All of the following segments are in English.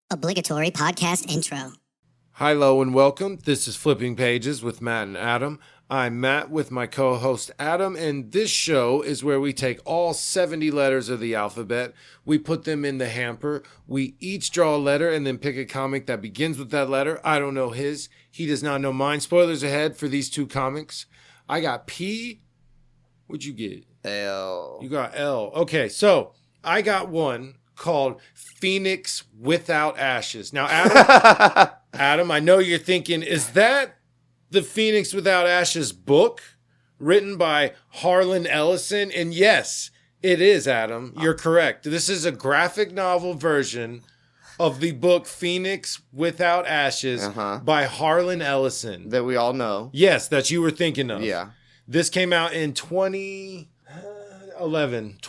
Obligatory podcast intro. Hi, hello, and welcome. This is Flipping Pages with Matt and Adam. I'm Matt with my co-host Adam, and this show is where we take all 70 letters of the alphabet, we put them in the hamper, we each draw a letter and then pick a comic that begins with that letter. I don't know his. He does not know mine. Spoilers ahead for these two comics. I got P. What'd you get? L. You got L. Okay, so I got one called Phoenix Without Ashes. Now, Adam, I know you're thinking, is that the Phoenix Without Ashes book written by Harlan Ellison? And yes, it is, Adam. You're correct. This is a graphic novel version of the book Phoenix Without Ashes by Harlan Ellison. That we all know. Yes, that you were thinking of. Yeah. This came out in 2011.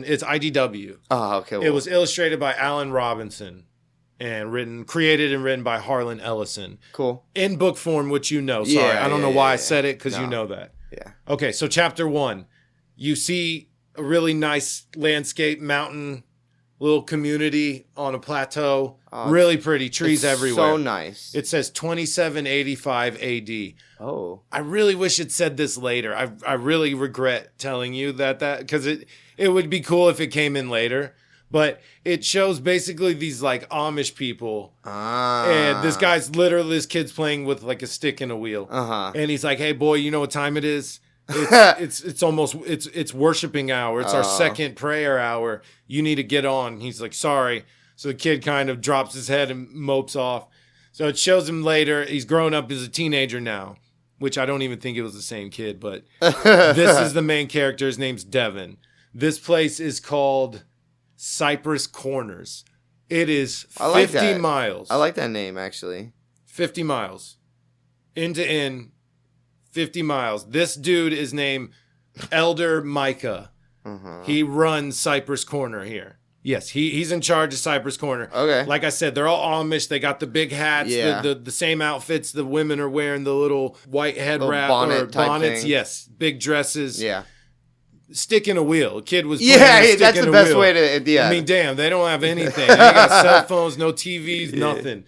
It's IDW. Oh, okay. Well. It was illustrated by Alan Robinson and created and written by Harlan Ellison. Cool. In book form, which you know. Sorry, I don't know why I said it, because you know that. Yeah. Okay, so chapter 1. You see a really nice landscape, mountain, little community on a plateau. Really pretty. Trees everywhere. So nice. It says 2785 AD. Oh. I really wish it said this later. I really regret telling you that because it would be cool if it came in later. But it shows basically these like Amish people. And this kid's playing with like a stick and a wheel. And he's like, hey boy, you know what time it is? It's worshiping hour. It's our second prayer hour. You need to get on. He's like, sorry. So the kid kind of drops his head and mopes off. So it shows him later. He's grown up as a teenager now, which I don't even think it was the same kid, but this is the main character. His name's Devon. This place is called Cypress Corners. It is 50 miles. I like that name, actually. 50 miles. End to end, 50 miles. This dude is named Elder Micah. He runs Cypress Corner here. Yes, he's in charge of Cypress Corner. Okay. Like I said, they're all Amish. They got the big hats, the same outfits. The women are wearing the little white head wrap or bonnets. Thing. Yes, big dresses. Yeah. Stick in a wheel. A kid was that's the best way to. Yeah. I mean, damn, they don't have anything. They got cell phones, no TVs, nothing.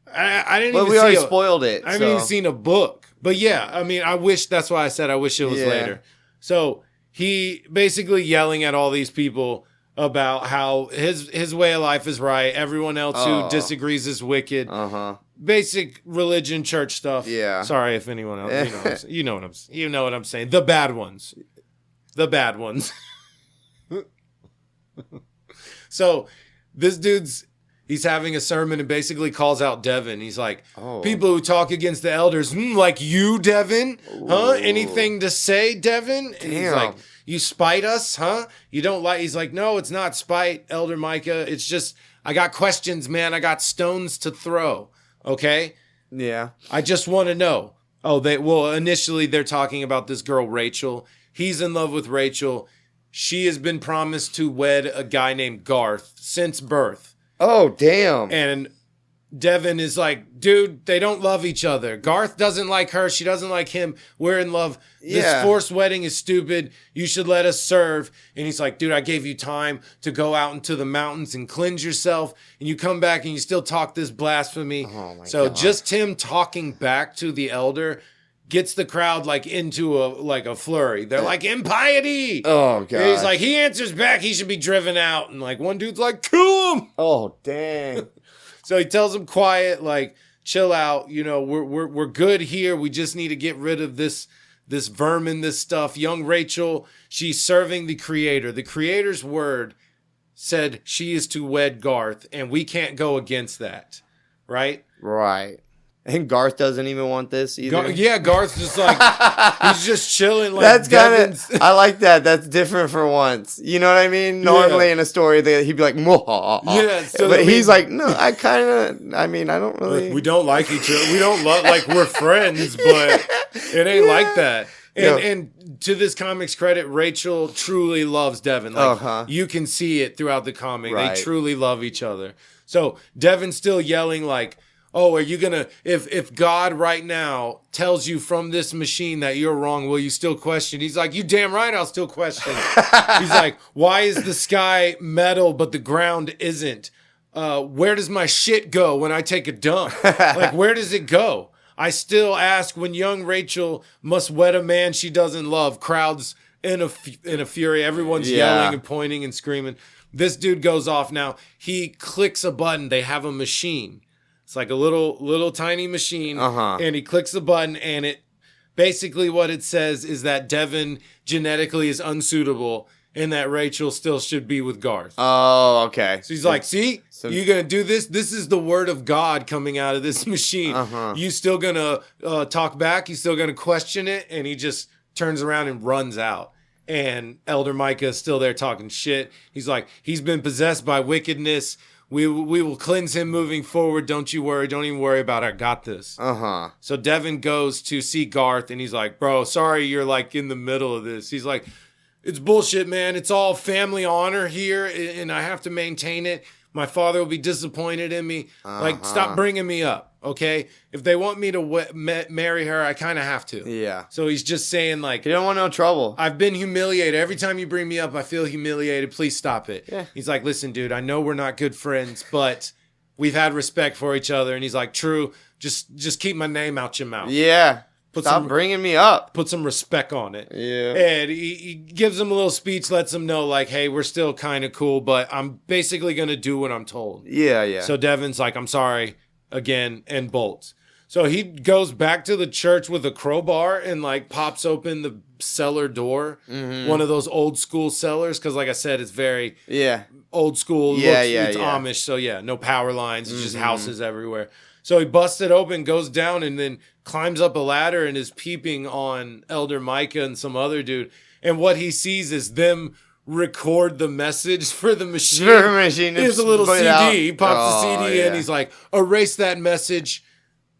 I didn't. But we already spoiled it. I haven't even seen a book. But yeah, I mean, I wish. That's why I said I wish it was later. So he basically yelling at all these people about how his way of life is right. Everyone else who disagrees is wicked. Basic religion, church stuff. Yeah. Sorry if anyone else. You know what I'm saying. The bad ones. So this he's having a sermon and basically calls out Devon. He's like, people who talk against the elders, like you, Devon? Huh? Anything to say, Devon? And he's like, you spite us, huh? You don't like... He's like, no, it's not spite, Elder Micah. It's just, I got questions, man. I got stones to throw, okay? Yeah. I just want to know. Initially they're talking about this girl, Rachel. He's in love with Rachel. She has been promised to wed a guy named Garth since birth. Oh, damn. And Devon is like, dude, they don't love each other. Garth doesn't like her. She doesn't like him. We're in love. This forced wedding is stupid. You should let us serve. And he's like, dude, I gave you time to go out into the mountains and cleanse yourself. And you come back and you still talk this blasphemy. Oh my God. Just him talking back to the elder gets the crowd like into a flurry. They're like, impiety. Oh, God. He's like, he answers back. He should be driven out. And like one dude's like, kill him. Oh, dang. So he tells him quiet, like, chill out. You know, we're good here. We just need to get rid of this vermin, this stuff. Young Rachel, she's serving the Creator. The Creator's word said she is to wed Garth, and we can't go against that, right? Right. And Garth doesn't even want this either. Garth's just like, he's just chilling. Like that's kind of, I like that. That's different for once. You know what I mean? Normally in a story, he'd be like, Mwah. Yeah. So but he's like, no, I don't really. We don't like each other. We don't love, like, we're friends, but it ain't like that. And to this comic's credit, Rachel truly loves Devon. Like, you can see it throughout the comic. Right. They truly love each other. So Devon's still yelling like, oh, are you going to, if God right now tells you from this machine that you're wrong, will you still question? He's like, you damn right I'll still question. He's like, why is the sky metal but the ground isn't? where does my shit go when I take a dump? Like, where does it go? I still ask when young Rachel must wed a man she doesn't love. Crowds in a fury. Everyone's yelling and pointing and screaming. This dude goes off now. He clicks a button. They have a machine. It's like a little tiny machine. And he clicks the button, and it basically what it says is that Devon genetically is unsuitable and that Rachel still should be with Garth. Oh, okay. So he's like, see, you're going to do this? This is the word of God coming out of this machine. You still going to talk back? You still going to question it? And he just turns around and runs out. And Elder Micah is still there talking shit. He's like, he's been possessed by wickedness. We will cleanse him moving forward. Don't you worry. Don't even worry about it. I got this. So Devon goes to see Garth, and he's like, bro, sorry you're like in the middle of this. He's like, it's bullshit, man. It's all family honor here, and I have to maintain it. My father will be disappointed in me. Like, stop bringing me up, okay? If they want me to marry her, I kind of have to. Yeah. So he's just saying, like... You don't want no trouble. I've been humiliated. Every time you bring me up, I feel humiliated. Please stop it. Yeah. He's like, listen, dude, I know we're not good friends, but we've had respect for each other. And he's like, true, just keep my name out your mouth. Yeah. Stop bringing me up. Put some respect on it. Yeah. And he gives him a little speech, lets him know, like, hey, we're still kind of cool, but I'm basically going to do what I'm told. Yeah. So Devon's like, I'm sorry, again, and bolts. So he goes back to the church with a crowbar and, like, pops open the cellar door. One of those old school cellars, because, like I said, it's very old school. It's Amish, so, no power lines. It's just houses everywhere. So he busts it open, goes down, and then climbs up a ladder and is peeping on Elder Micah and some other dude. And what he sees is them record the message for the machine. Here's a little CD. He pops the CD in. He's like, erase that message.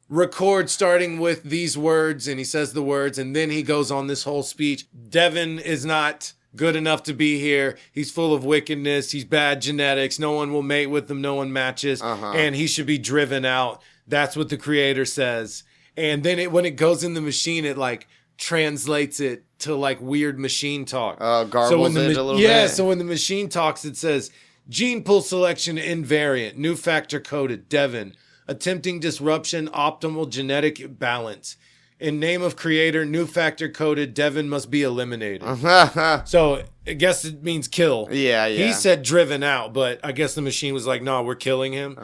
Record starting with these words. And he says the words. And then he goes on this whole speech. Devon is not good enough to be here. He's full of wickedness. He's bad genetics. No one will mate with him. No one matches. And he should be driven out. That's what the creator says. And then when it goes in the machine, it like translates it to like weird machine talk. Garbles it a little bit. Yeah, so when the machine talks, it says, gene pool selection invariant, new factor coded, Devon, attempting disruption, optimal genetic balance. In name of creator, new factor coded, Devon must be eliminated. So I guess it means kill. Yeah. He said driven out, but I guess the machine was like, no, we're killing him.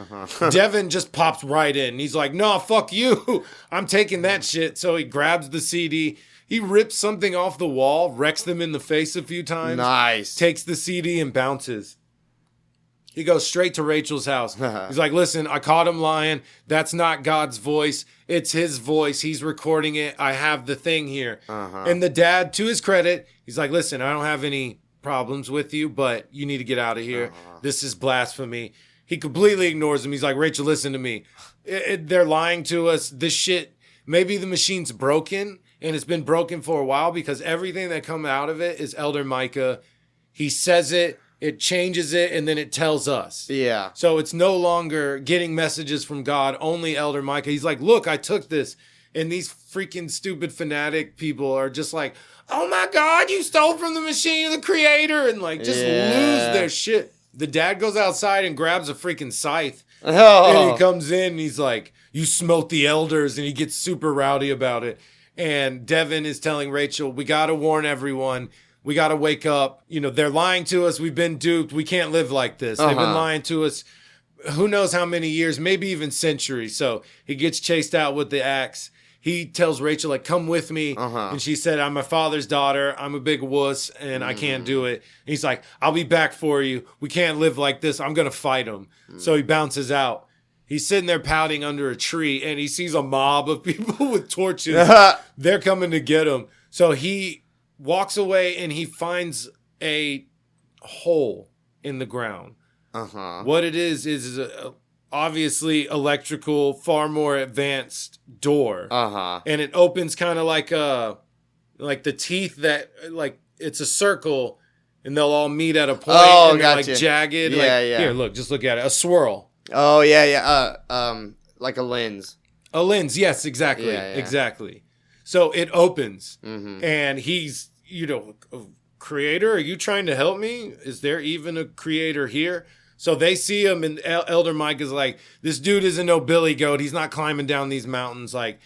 Devon just pops right in. He's like, no, fuck you. I'm taking that shit. So he grabs the CD. He rips something off the wall, wrecks them in the face a few times. Nice. Takes the CD and bounces. He goes straight to Rachel's house. He's like, listen, I caught him lying. That's not God's voice. It's his voice. He's recording it. I have the thing here. And the dad, to his credit, he's like, listen, I don't have any problems with you, but you need to get out of here. This is blasphemy. He completely ignores him. He's like, Rachel, listen to me. They're lying to us. This shit, maybe the machine's broken, and it's been broken for a while because everything that comes out of it is Elder Micah. He says it. It changes it, and then it tells us. Yeah. So it's no longer getting messages from God, only Elder Micah. He's like, look, I took this. And these freaking stupid fanatic people are just like, oh my God, you stole from the machine of the creator. And like, just lose their shit. The dad goes outside and grabs a freaking scythe. And he comes in and he's like, you smote the elders. And he gets super rowdy about it. And Devon is telling Rachel, we got to warn everyone. We got to wake up. You know, they're lying to us. We've been duped. We can't live like this. They've been lying to us. Who knows how many years, maybe even centuries. So he gets chased out with the axe. He tells Rachel, like, come with me. And she said, I'm my father's daughter. I'm a big wuss and I can't do it. And he's like, I'll be back for you. We can't live like this. I'm going to fight him. So he bounces out. He's sitting there pouting under a tree and he sees a mob of people with torches. They're coming to get him. So he walks away and he finds a hole in the ground. What it is obviously electrical, far more advanced door. And it opens kind of like the teeth that, like, it's a circle and they'll all meet at a point. And they're like jagged. Here, look, just look at it. A swirl. Like a lens. A lens, yes, exactly. Exactly. So it opens, and he's, you know, creator, are you trying to help me? Is there even a creator here? So they see him, and Elder Mike is like, this dude isn't no Billy Goat. He's not climbing down these mountains. Like,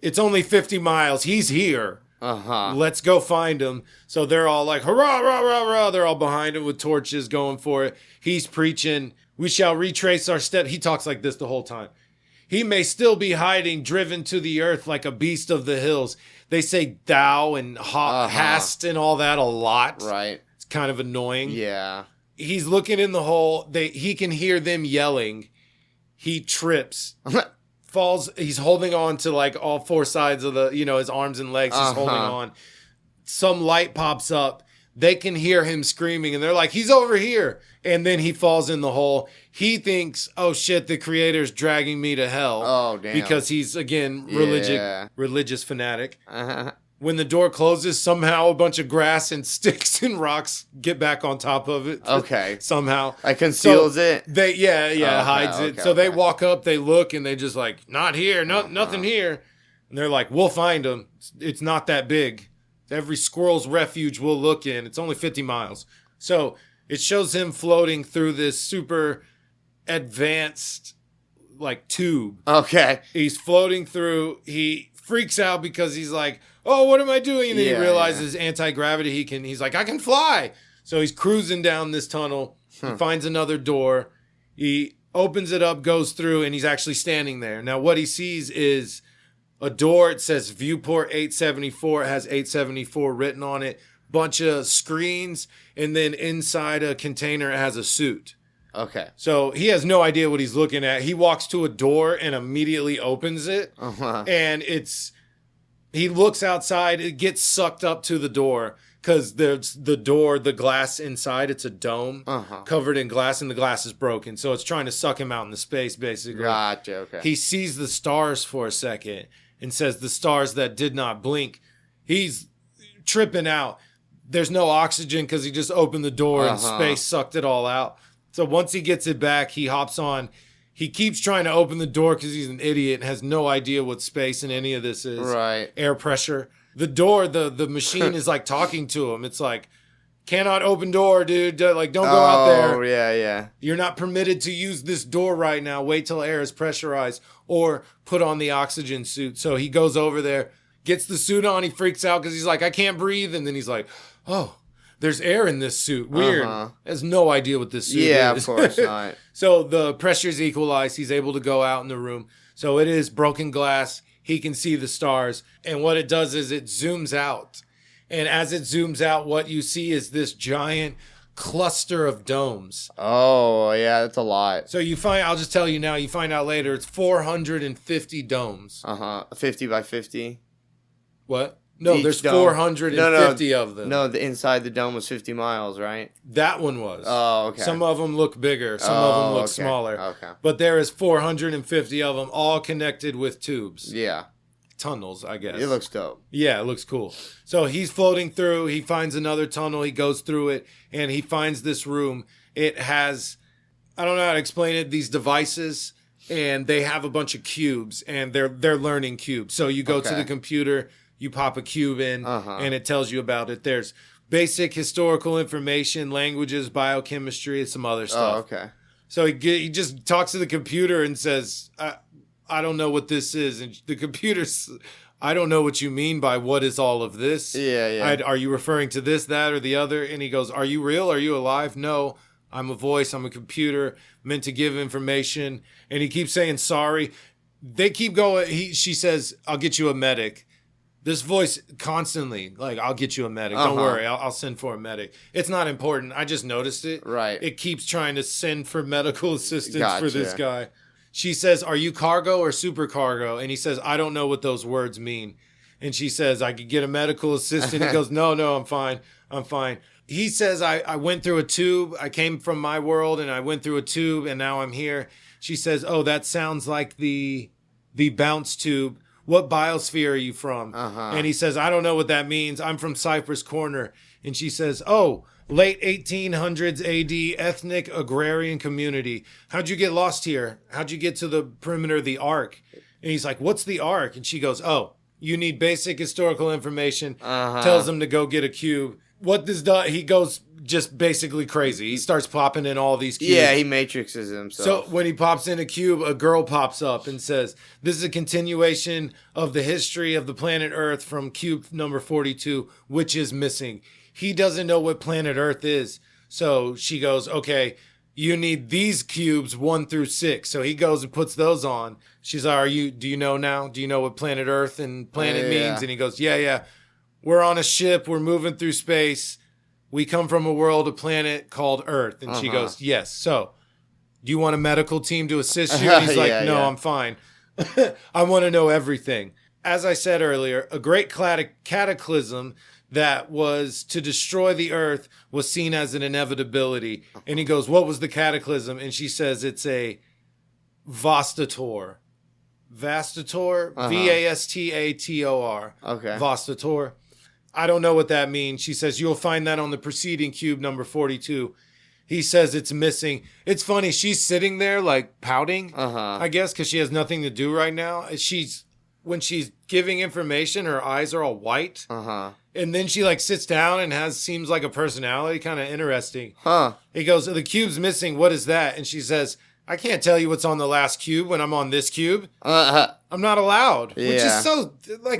it's only 50 miles. He's here. Let's go find him. So they're all like, hurrah, rah, rah, rah. They're all behind him with torches going for it. He's preaching, we shall retrace our steps. He talks like this the whole time. He may still be hiding, driven to the earth like a beast of the hills. They say thou and hast and all that a lot. Right. It's kind of annoying. Yeah. He's looking in the hole. He can hear them yelling. He trips. Falls. He's holding on to like all four sides of the, his arms and legs. He's holding on. Some light pops up. They can hear him screaming, and they're like, he's over here. And then he falls in the hole. He thinks, oh shit, the creator's dragging me to hell. Oh, damn. Because he's, again, religious fanatic. When the door closes, somehow a bunch of grass and sticks and rocks get back on top of it. Okay. Somehow. Like conceals it? Hides it. So they walk up, they look, and they just like, not here, nothing here. And they're like, we'll find him. It's not that big. Every squirrel's refuge we'll look in. It's only 50 miles. So it shows him floating through this super advanced like tube. Okay. He's floating through. He freaks out because he's like, oh, what am I doing? And then he realizes anti-gravity. He's like, I can fly. So he's cruising down this tunnel. He finds another door. He opens it up, goes through, and he's actually standing there. Now what he sees is a door. It says Viewport 874. It has 874 written on it. Bunch of screens. And then inside a container, it has a suit. Okay. So he has no idea what he's looking at. He walks to a door and immediately opens it. And he looks outside. It gets sucked up to the door because there's the door, the glass inside. It's a dome covered in glass, and the glass is broken. So it's trying to suck him out into space, basically. Gotcha. Okay. He sees the stars for a second and says, the stars that did not blink. He's tripping out. There's no oxygen because he just opened the door and space sucked it all out. So once he gets it back, he hops on. He keeps trying to open the door because he's an idiot and has no idea what space and any of this is. Right. Air pressure. The door, the machine is like talking to him. It's like, cannot open door, dude. Like, don't go out there. Oh, yeah. You're not permitted to use this door right now. Wait till air is pressurized or put on the oxygen suit. So he goes over there, gets the suit on. He freaks out because he's like, I can't breathe. And then he's like, oh, there's air in this suit. Weird. Has no idea what this suit is. Yeah, of course not. So the pressure's equalized. He's able to go out in the room. So it is broken glass. He can see the stars. And what it does is it zooms out. And as it zooms out, what you see is this giant cluster of domes. Oh, yeah, that's a lot. So I'll just tell you now, you find out later, it's 450 domes. 50 by 50. What? No, Each there's dome. 450 of them. No, the inside the dome was 50 miles, right? That one was. Oh, okay. Some of them look bigger. Some of them look smaller. Okay. But there is 450 of them, all connected with tubes. Yeah. Tunnels, I guess. It looks dope. Yeah, it looks cool. So he's floating through. He finds another tunnel. He goes through it, and he finds this room. It has, I don't know how to explain it, these devices, and they have a bunch of cubes, and they're learning cubes. So you go to the computer, you pop a cube in, and it tells you about it. There's basic historical information, languages, biochemistry, and some other stuff. Oh, okay. So he just talks to the computer and says, I don't know what this is. And the computer's, I don't know what you mean by what is all of this. Yeah. Are you referring to this, that, or the other? And he goes, are you real? Are you alive? No, I'm a voice. I'm a computer meant to give information. And he keeps saying sorry. They keep going. She says, I'll get you a medic. This voice constantly, like, I'll get you a medic. Don't worry. I'll send for a medic. It's not important. I just noticed it. Right. It keeps trying to send for medical assistance for this guy. She says, are you cargo or supercargo? And he says, I don't know what those words mean. And she says, I could get a medical assistant. He goes, no, I'm fine. I'm fine. He says, I went through a tube. I came from my world and I went through a tube and now I'm here. She says, oh, that sounds like the bounce tube. What biosphere are you from? And he says, I don't know what that means. I'm from Cypress Corner. And she says, oh, late 1800s AD ethnic agrarian community. How'd you get lost here? How'd you get to the perimeter of the Ark? And he's like, what's the Ark? And she goes, oh, you need basic historical information. Tells him to go get a cube. what this does, he goes just basically crazy. He starts popping in all these cubes. Yeah, he matrixes himself. So when he pops in a cube, a girl pops up and says, this is a continuation of the history of the planet Earth from cube number 42, which is missing. He doesn't know what planet Earth is. So she goes, okay, you need these cubes 1 through 6. So he goes and puts those on. She's like, do you know now? Do you know what planet Earth and planet means? And he goes, yeah. We're on a ship. We're moving through space. We come from a planet called Earth. And she goes, yes. So do you want a medical team to assist you? And he's like, no, I'm fine. I want to know everything. As I said earlier, a great cataclysm that was to destroy the Earth was seen as an inevitability. And he goes, what was the cataclysm? And she says it's a Vastator. Vastator? Vastator. Okay. Vastator. I don't know what that means. She says, you'll find that on the preceding cube number 42. He says it's missing. It's funny. She's sitting there like pouting, I guess, because she has nothing to do right now. When she's giving information, her eyes are all white. And then she like sits down and seems like a personality. Kind of interesting. He goes, the cube's missing. What is that? And she says, I can't tell you what's on the last cube when I'm on this cube. I'm not allowed. Which is so,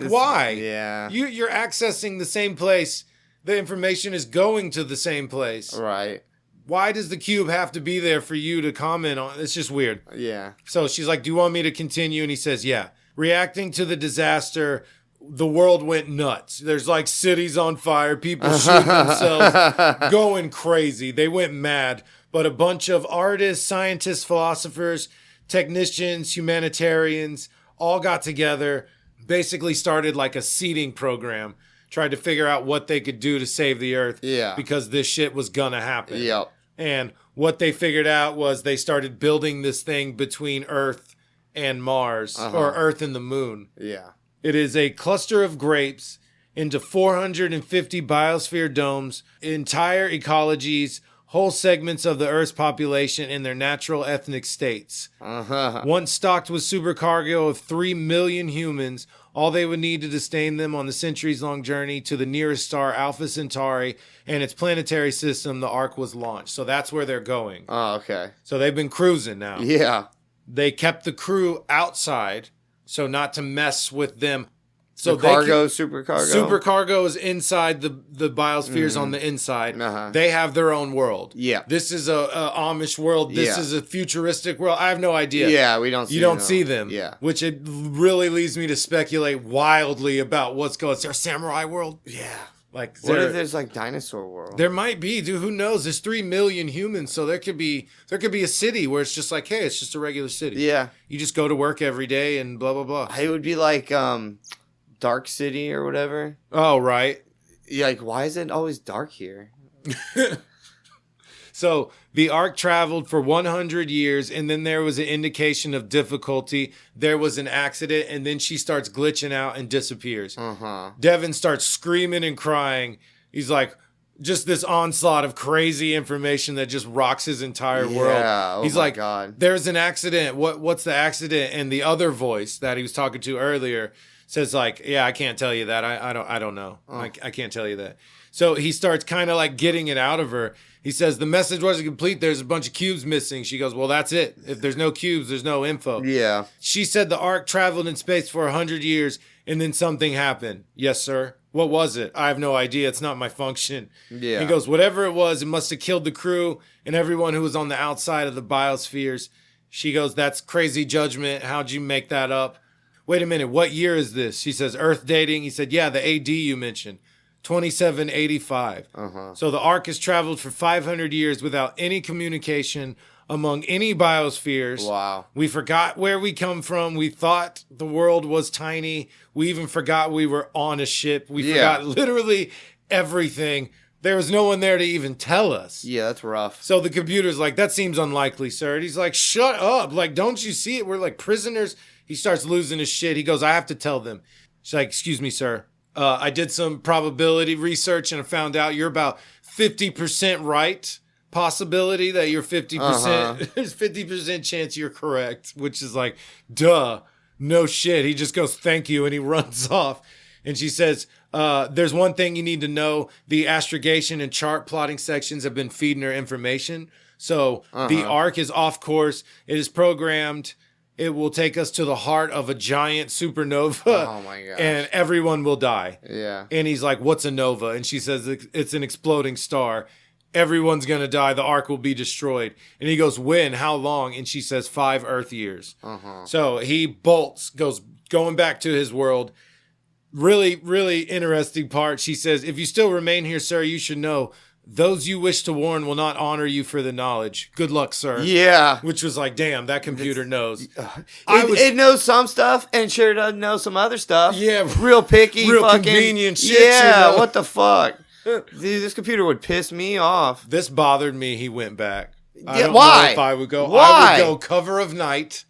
why? Yeah. You're accessing the same place. The information is going to the same place. Right. Why does the cube have to be there for you to comment on? It's just weird. Yeah. So she's like, do you want me to continue? And he says, yeah. Reacting to the disaster, the world went nuts. There's like cities on fire, people shooting themselves, going crazy. They went mad. But a bunch of artists, scientists, philosophers, technicians, humanitarians all got together, basically started like a seeding program, tried to figure out what they could do to save the Earth. Yeah. Because this shit was gonna happen. Yep. And what they figured out was they started building this thing between Earth and Mars, or Earth and the moon. Yeah. It is a cluster of grapes into 450 biosphere domes, entire ecologies, whole segments of the Earth's population in their natural ethnic states. Once stocked with supercargo of 3 million humans, all they would need to sustain them on the centuries-long journey to the nearest star, Alpha Centauri, and its planetary system, the Ark was launched. So that's where they're going. Oh, okay. So they've been cruising now. Yeah. They kept the crew outside, so not to mess with them. So supercargo. Supercargo is inside the biospheres on the inside. They have their own world. Yeah. This is a Amish world. This is a futuristic world. I have no idea. Yeah, we don't see them. You don't see them. Yeah. Which it really leads me to speculate wildly about what's going on. Is there a samurai world? Yeah. Like, what if there's like dinosaur world? There might be, dude. Who knows? There's 3 million humans, so there could be a city where it's just like, hey, it's just a regular city. Yeah. You just go to work every day and blah blah blah. It would be like Dark City or whatever. Oh, right. Yeah, like, why is it always dark here? So the Ark traveled for 100 years, and then there was an indication of difficulty. There was an accident, and then she starts glitching out and disappears. Devon starts screaming and crying. He's like, just this onslaught of crazy information that just rocks his entire world. Oh He's like, God. There's an accident. What's the accident? And the other voice that he was talking to earlier says like, yeah, I can't tell you that. I don't know. I can't tell you that. So he starts kind of like getting it out of her. He says, the message wasn't complete. There's a bunch of cubes missing. She goes, well, that's it. If there's no cubes, there's no info. Yeah. She said the Ark traveled in space for 100 years and then something happened. Yes, sir. What was it? I have no idea. It's not my function. Yeah. He goes, whatever it was, it must have killed the crew and everyone who was on the outside of the biospheres. She goes, that's crazy judgment. How'd you make that up? Wait a minute. What year is this? She says, Earth dating. He said, yeah, the AD you mentioned. 2785. So the Ark has traveled for 500 years without any communication among any biospheres. Wow. We forgot where we come from. We thought the world was tiny. We even forgot we were on a ship. We forgot literally everything. There was no one there to even tell us. Yeah, that's rough. So the computer's like, that seems unlikely, sir. And he's like, shut up. Like, don't you see it? We're like prisoners. He starts losing his shit. He goes, I have to tell them. She's like, excuse me, sir. I did some probability research and I found out you're about 50% right. Possibility that you're 50%. There's 50% chance you're correct, which is like, duh, no shit. He just goes, thank you. And he runs off. And she says, there's one thing you need to know. The astrogation and chart plotting sections have been feeding her information. So the arc is off course. It is programmed. It will take us to the heart of a giant supernova. Oh my gosh. And everyone will die. Yeah. And he's like, what's a nova? And she says, it's an exploding star. Everyone's going to die. The ark will be destroyed. And he goes, when? How long? And she says, 5 Earth years. So he bolts, going back to his world. Really, really interesting part. She says, if you still remain here, sir, you should know those you wish to warn will not honor you for the knowledge. Good luck, sir. Yeah. Which was like, damn, that computer knows. It knows some stuff and sure doesn't know some other stuff. Yeah. Real picky. Real fucking, convenient shit. Yeah, you know? what the fuck? Dude, this computer would piss me off. This bothered me. He went back. I don't why? know if I would go. Why? I would go cover of night.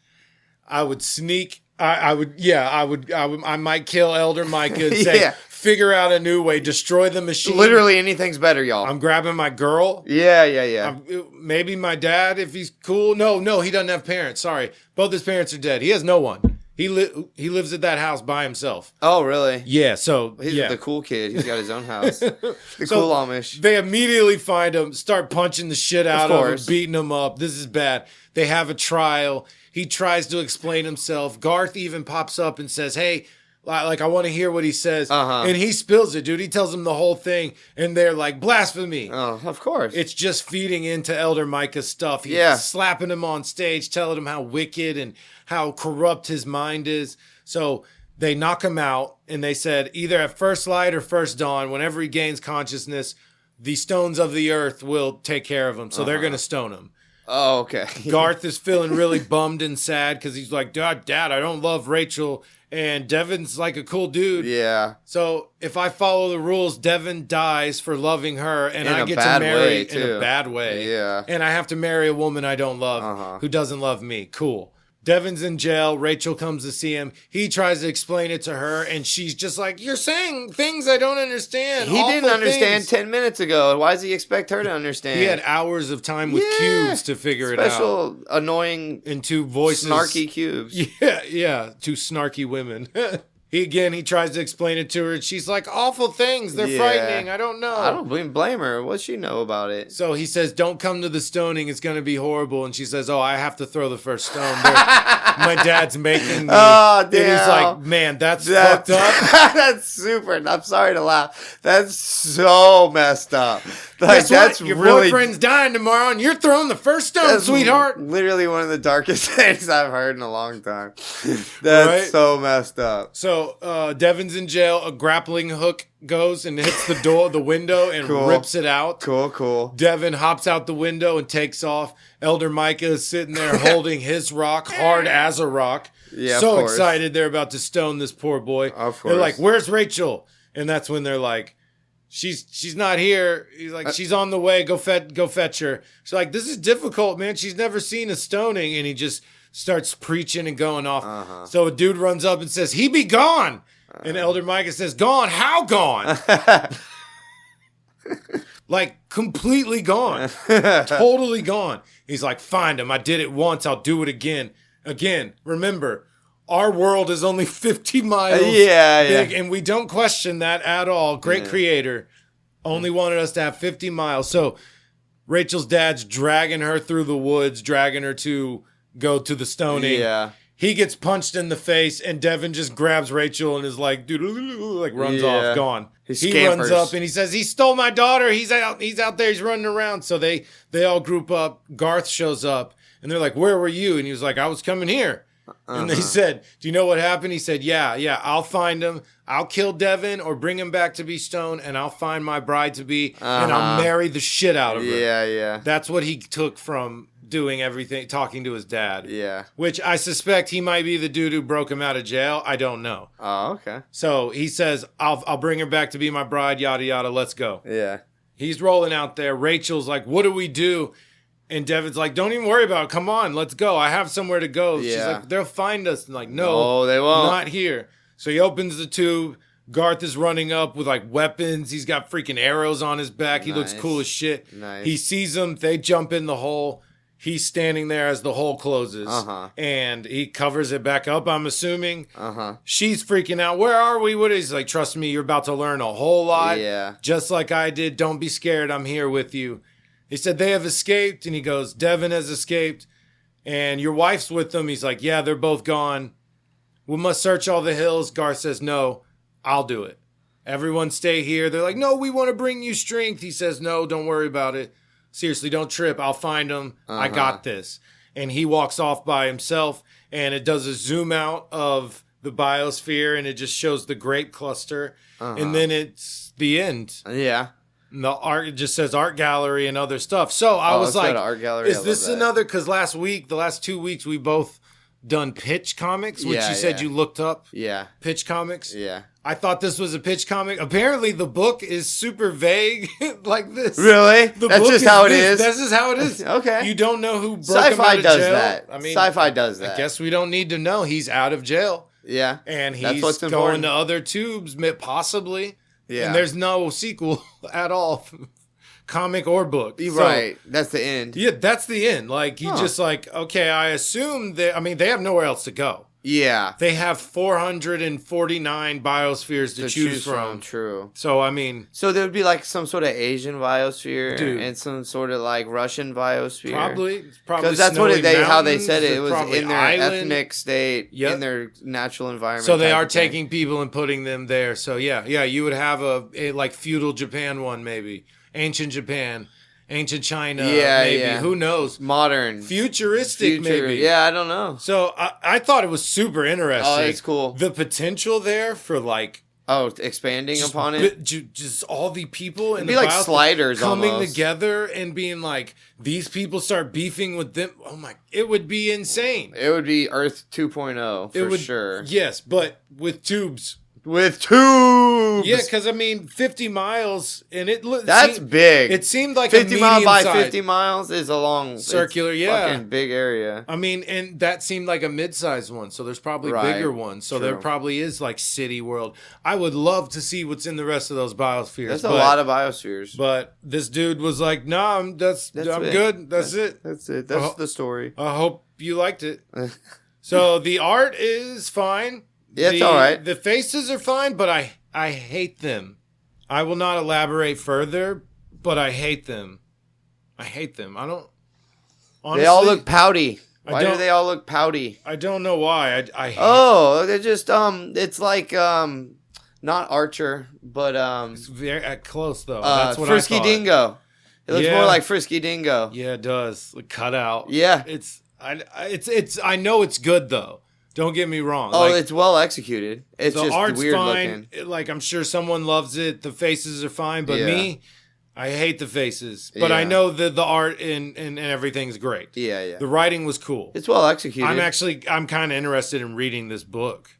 I would sneak. I might kill Elder Micah and say, figure out a new way, destroy the machine. Literally anything's better, y'all. I'm grabbing my girl. Yeah. Maybe my dad, if he's cool. No, he doesn't have parents. Sorry. Both his parents are dead. He has no one. He lives at that house by himself. Oh, really? Yeah, so, He's the cool kid. He's got his own house. The So, cool Amish. They immediately find him, start punching the shit out of him, course. beating him up. This is bad. They have a trial. He tries to explain himself. Garth even pops up and says, hey, like, I want to hear what he says. And he spills it, dude. He tells them the whole thing. And they're like, blasphemy. Oh, of course. It's just feeding into Elder Micah's stuff. He's slapping him on stage, telling him how wicked and how corrupt his mind is. So they knock him out, and they said either at first light or first dawn, whenever he gains consciousness, the stones of the earth will take care of him. So they're going to stone him. Oh, okay. Garth is feeling really bummed and sad because he's like, Dad, I don't love Rachel. And Devon's like a cool dude. Yeah. So if I follow the rules, Devon dies for loving her, and I get to marry in a bad way. Yeah. And I have to marry a woman I don't love who doesn't love me. Cool. Devon's in jail. Rachel comes to see him. He tries to explain it to her, and she's just like, you're saying things I don't understand. He didn't understand things. 10 minutes ago. Why does he expect her to understand? He had hours of time with cubes to figure it out. Special, annoying, and 2 voices. snarky cubes. Yeah. 2 snarky women. He tries to explain it to her, and she's like, awful things. They're frightening. I don't know. I don't blame her. What's she know about it? So he says, don't come to the stoning. It's going to be horrible. And she says, oh, I have to throw the first stone. My dad's making me. Oh, damn. And he's like, man, that's fucked up. That's super. I'm sorry to laugh. That's so messed up. Like, Guess that's what? Your really, boyfriend's dying tomorrow, and you're throwing the first stone, sweetheart. Literally one of the darkest things I've heard in a long time. That's Right? so messed up. So Devon's in jail. A grappling hook goes and hits the window, and rips it out. Cool. Devon hops out the window and takes off. Elder Micah is sitting there holding his rock, hard as a rock. Yeah, so of course. excited they're about to stone this poor boy. Of course. They're like, "Where's Rachel?" And that's when they're like, "She's not here." He's like, "She's on the way. Go fetch her." She's like, "This is difficult, man. She's never seen a stoning." And he just starts preaching and going off. So a dude runs up and says, "He be gone." And Elder Micah says, "Gone? How gone?" Like, completely gone. Totally gone. He's like, "Find him. I did it once. I'll do it again." Again, remember, our world is only 50 miles big, and we don't question that at all. Great creator. Only wanted us to have 50 miles. So Rachel's dad's dragging her through the woods, dragging her to go to the stoning. Yeah. He gets punched in the face, and Devon just grabs Rachel and is like, dude, like runs off, gone. He runs up and he says, "He stole my daughter. He's out there. He's running around." So they all group up. Garth shows up, and they're like, "Where were you?" And he was like, "I was coming here." And they said, "Do you know what happened?" He said, Yeah. I'll find him. I'll kill Devon or bring him back to be stoned, and I'll find my bride to be, and I'll marry the shit out of her." Yeah. That's what he took from doing everything, talking to his dad. Yeah. Which I suspect he might be the dude who broke him out of jail. I don't know. Oh, okay. So he says, I'll bring her back to be my bride, yada, yada, let's go. Yeah. He's rolling out there. Rachel's like, "What do we do?" And Devon's like, "Don't even worry about it. Come on, let's go. I have somewhere to go." She's like, "They'll find us." And like, no, they won't. Not here. So he opens the tube. Garth is running up with like weapons. He's got freaking arrows on his back. He looks cool as shit. Nice. He sees them. They jump in the hole. He's standing there as the hole closes. And he covers it back up, I'm assuming. She's freaking out. Where are we? What is like, trust me, you're about to learn a whole lot. Yeah. Just like I did. Don't be scared. I'm here with you. He said, they have escaped. And he goes, Devon has escaped. And your wife's with them. He's like, yeah, they're both gone. We must search all the hills. Garth says, no, I'll do it. Everyone stay here. They're like, no, we want to bring you strength. He says, no, don't worry about it. Seriously, don't trip. I'll find them. I got this. And he walks off by himself, and it does a zoom out of the biosphere, and it just shows the grape cluster. And then it's the end. Yeah. And the art, it just says art gallery and other stuff. So I was like, art gallery. is this another? Because the last 2 weeks, we both done Pitch Comics, which you said you looked up. Yeah. Pitch Comics. Yeah. I thought this was a Pitch comic. Apparently, the book is super vague like this. Really? That's just how it is? This is how it is. Okay. You don't know who broke him Sci-fi out of does jail. that. I mean, Sci-fi does that. I guess we don't need to know. He's out of jail. Yeah. And That's he's what's going important. to other tubes, possibly. Yeah. And there's no sequel at all. Comic or book. Right. That's the end. Yeah, that's the end. Like, you just like, okay, I assume that, I mean, they have nowhere else to go. Yeah. They have 449 biospheres to choose from. True. So, I mean. So there would be like some sort of Asian biosphere Dude. and some sort of like Russian biosphere. Probably. Because that's what how they said it. It was probably in their island. ethnic state, in their natural environment. So they are taking people and putting them there. So, yeah, you would have a like feudal Japan one, maybe. Ancient Japan. Ancient China, maybe. Yeah. Who knows? Modern. Futuristic, maybe. Yeah, I don't know. So I thought it was super interesting. Oh, it's cool. The potential there for like... Oh, expanding upon it? Just all the people in It'd be like Sliders coming almost. together and being like, these people start beefing with them. Oh my... It would be insane. It would be Earth 2.0 for sure. Yes, but with tubes. With tubes. Yeah, because I mean, 50 miles, and that's big. It seemed like 50 a miles by medium-sized 50 miles is a long circular, fucking big area. I mean, and that seemed like a mid-sized one, so there's probably bigger ones. So there probably is like City World. I would love to see what's in the rest of those biospheres. There's a lot of biospheres. But this dude was like, "Nah, I'm good. That's it. That's it. That's the story." I hope you liked it. So the art is fine. Yeah, it's all right. The faces are fine, but I hate them. I will not elaborate further, but I hate them. I hate them. I don't... Honestly, they all look pouty. Why do they all look pouty? I don't know why. I hate they're just, it's like, not Archer, but, It's very close, though. That's what Frisky I thought. Dingo. It looks more like Frisky Dingo. Yeah, it does. Like, cut out. Yeah. I know it's good, though. Don't get me wrong. Oh, it's well executed. It's the just art's weird fine. looking. Like, I'm sure someone loves it. The faces are fine, but me, I hate the faces. But I know that the art and everything's great. Yeah. The writing was cool. It's well executed. I'm kind of interested in reading this book.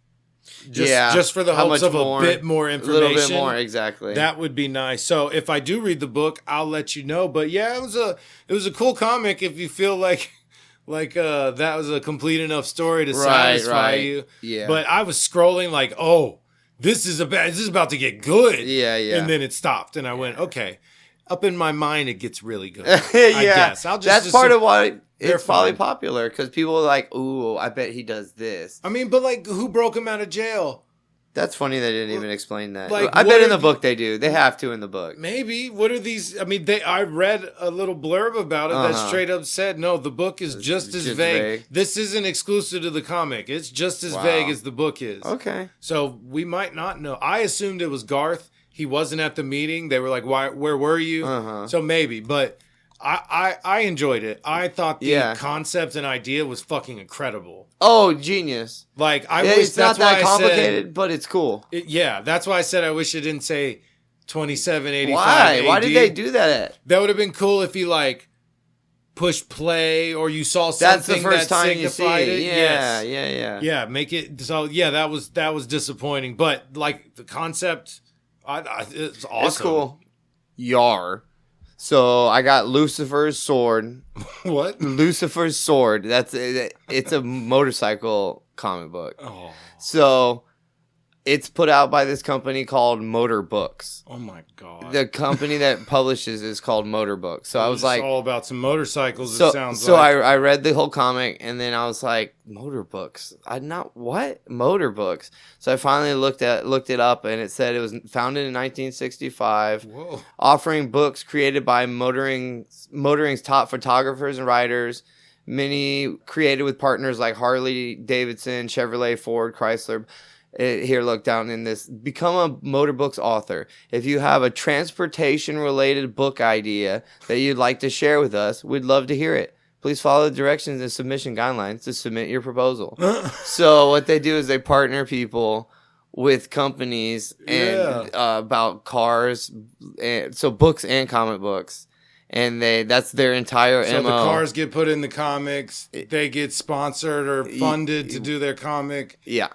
Just for the hopes of a bit more information. A little bit more, exactly. That would be nice. So if I do read the book, I'll let you know. But yeah, it was a cool comic if you feel like that was a complete enough story to satisfy you. Yeah. But I was scrolling like, oh, this is about to get good. Yeah. And then it stopped, and I went, okay. Up in my mind, it gets really good. I guess. That's part of why it's probably popular, because people are like, ooh, I bet he does this. I mean, but like, who broke him out of jail? That's funny they didn't even explain that. Like, I bet in the book they do. They have to in the book. Maybe. What are these? I mean, I read a little blurb about it that straight up said, no, the book is just as vague. This isn't exclusive to the comic. It's just as vague as the book is. Okay. So we might not know. I assumed it was Garth. He wasn't at the meeting. They were like, where were you? So maybe. But I enjoyed it. I thought the concept and idea was fucking incredible. Oh, genius! Like it's not that complicated, but it's cool. That's why I said I wish it didn't say 2785. Why? AD. Why did they do that? That would have been cool if you like pushed play or you saw something that's the first that time you see it. Yeah. Yeah, make it so. Yeah, that was disappointing, but like the concept, it's awesome. It's cool. Yar. So I got Lucifer's sword. What? Lucifer's sword. It's a motorcycle comic book. Oh. So It's put out by this company called Motor Books. Oh my god! The company that publishes is called Motor Books. So I was like, all about some motorcycles. So, it sounds so like. I read the whole comic, and then I was like, Motor Books? What? Motor Books. So I finally looked it up, and it said it was founded in 1965. Whoa. Offering books created by motoring's top photographers and writers. Many created with partners like Harley Davidson, Chevrolet, Ford, Chrysler. Here, look down in this. Become a Motor Books author. If you have a transportation-related book idea that you'd like to share with us, we'd love to hear it. Please follow the directions and submission guidelines to submit your proposal. So what they do is they partner people with companies and about cars, and so books and comic books. And that's their entire MO. So the cars get put in the comics. They get sponsored or funded to do their comic. Yeah.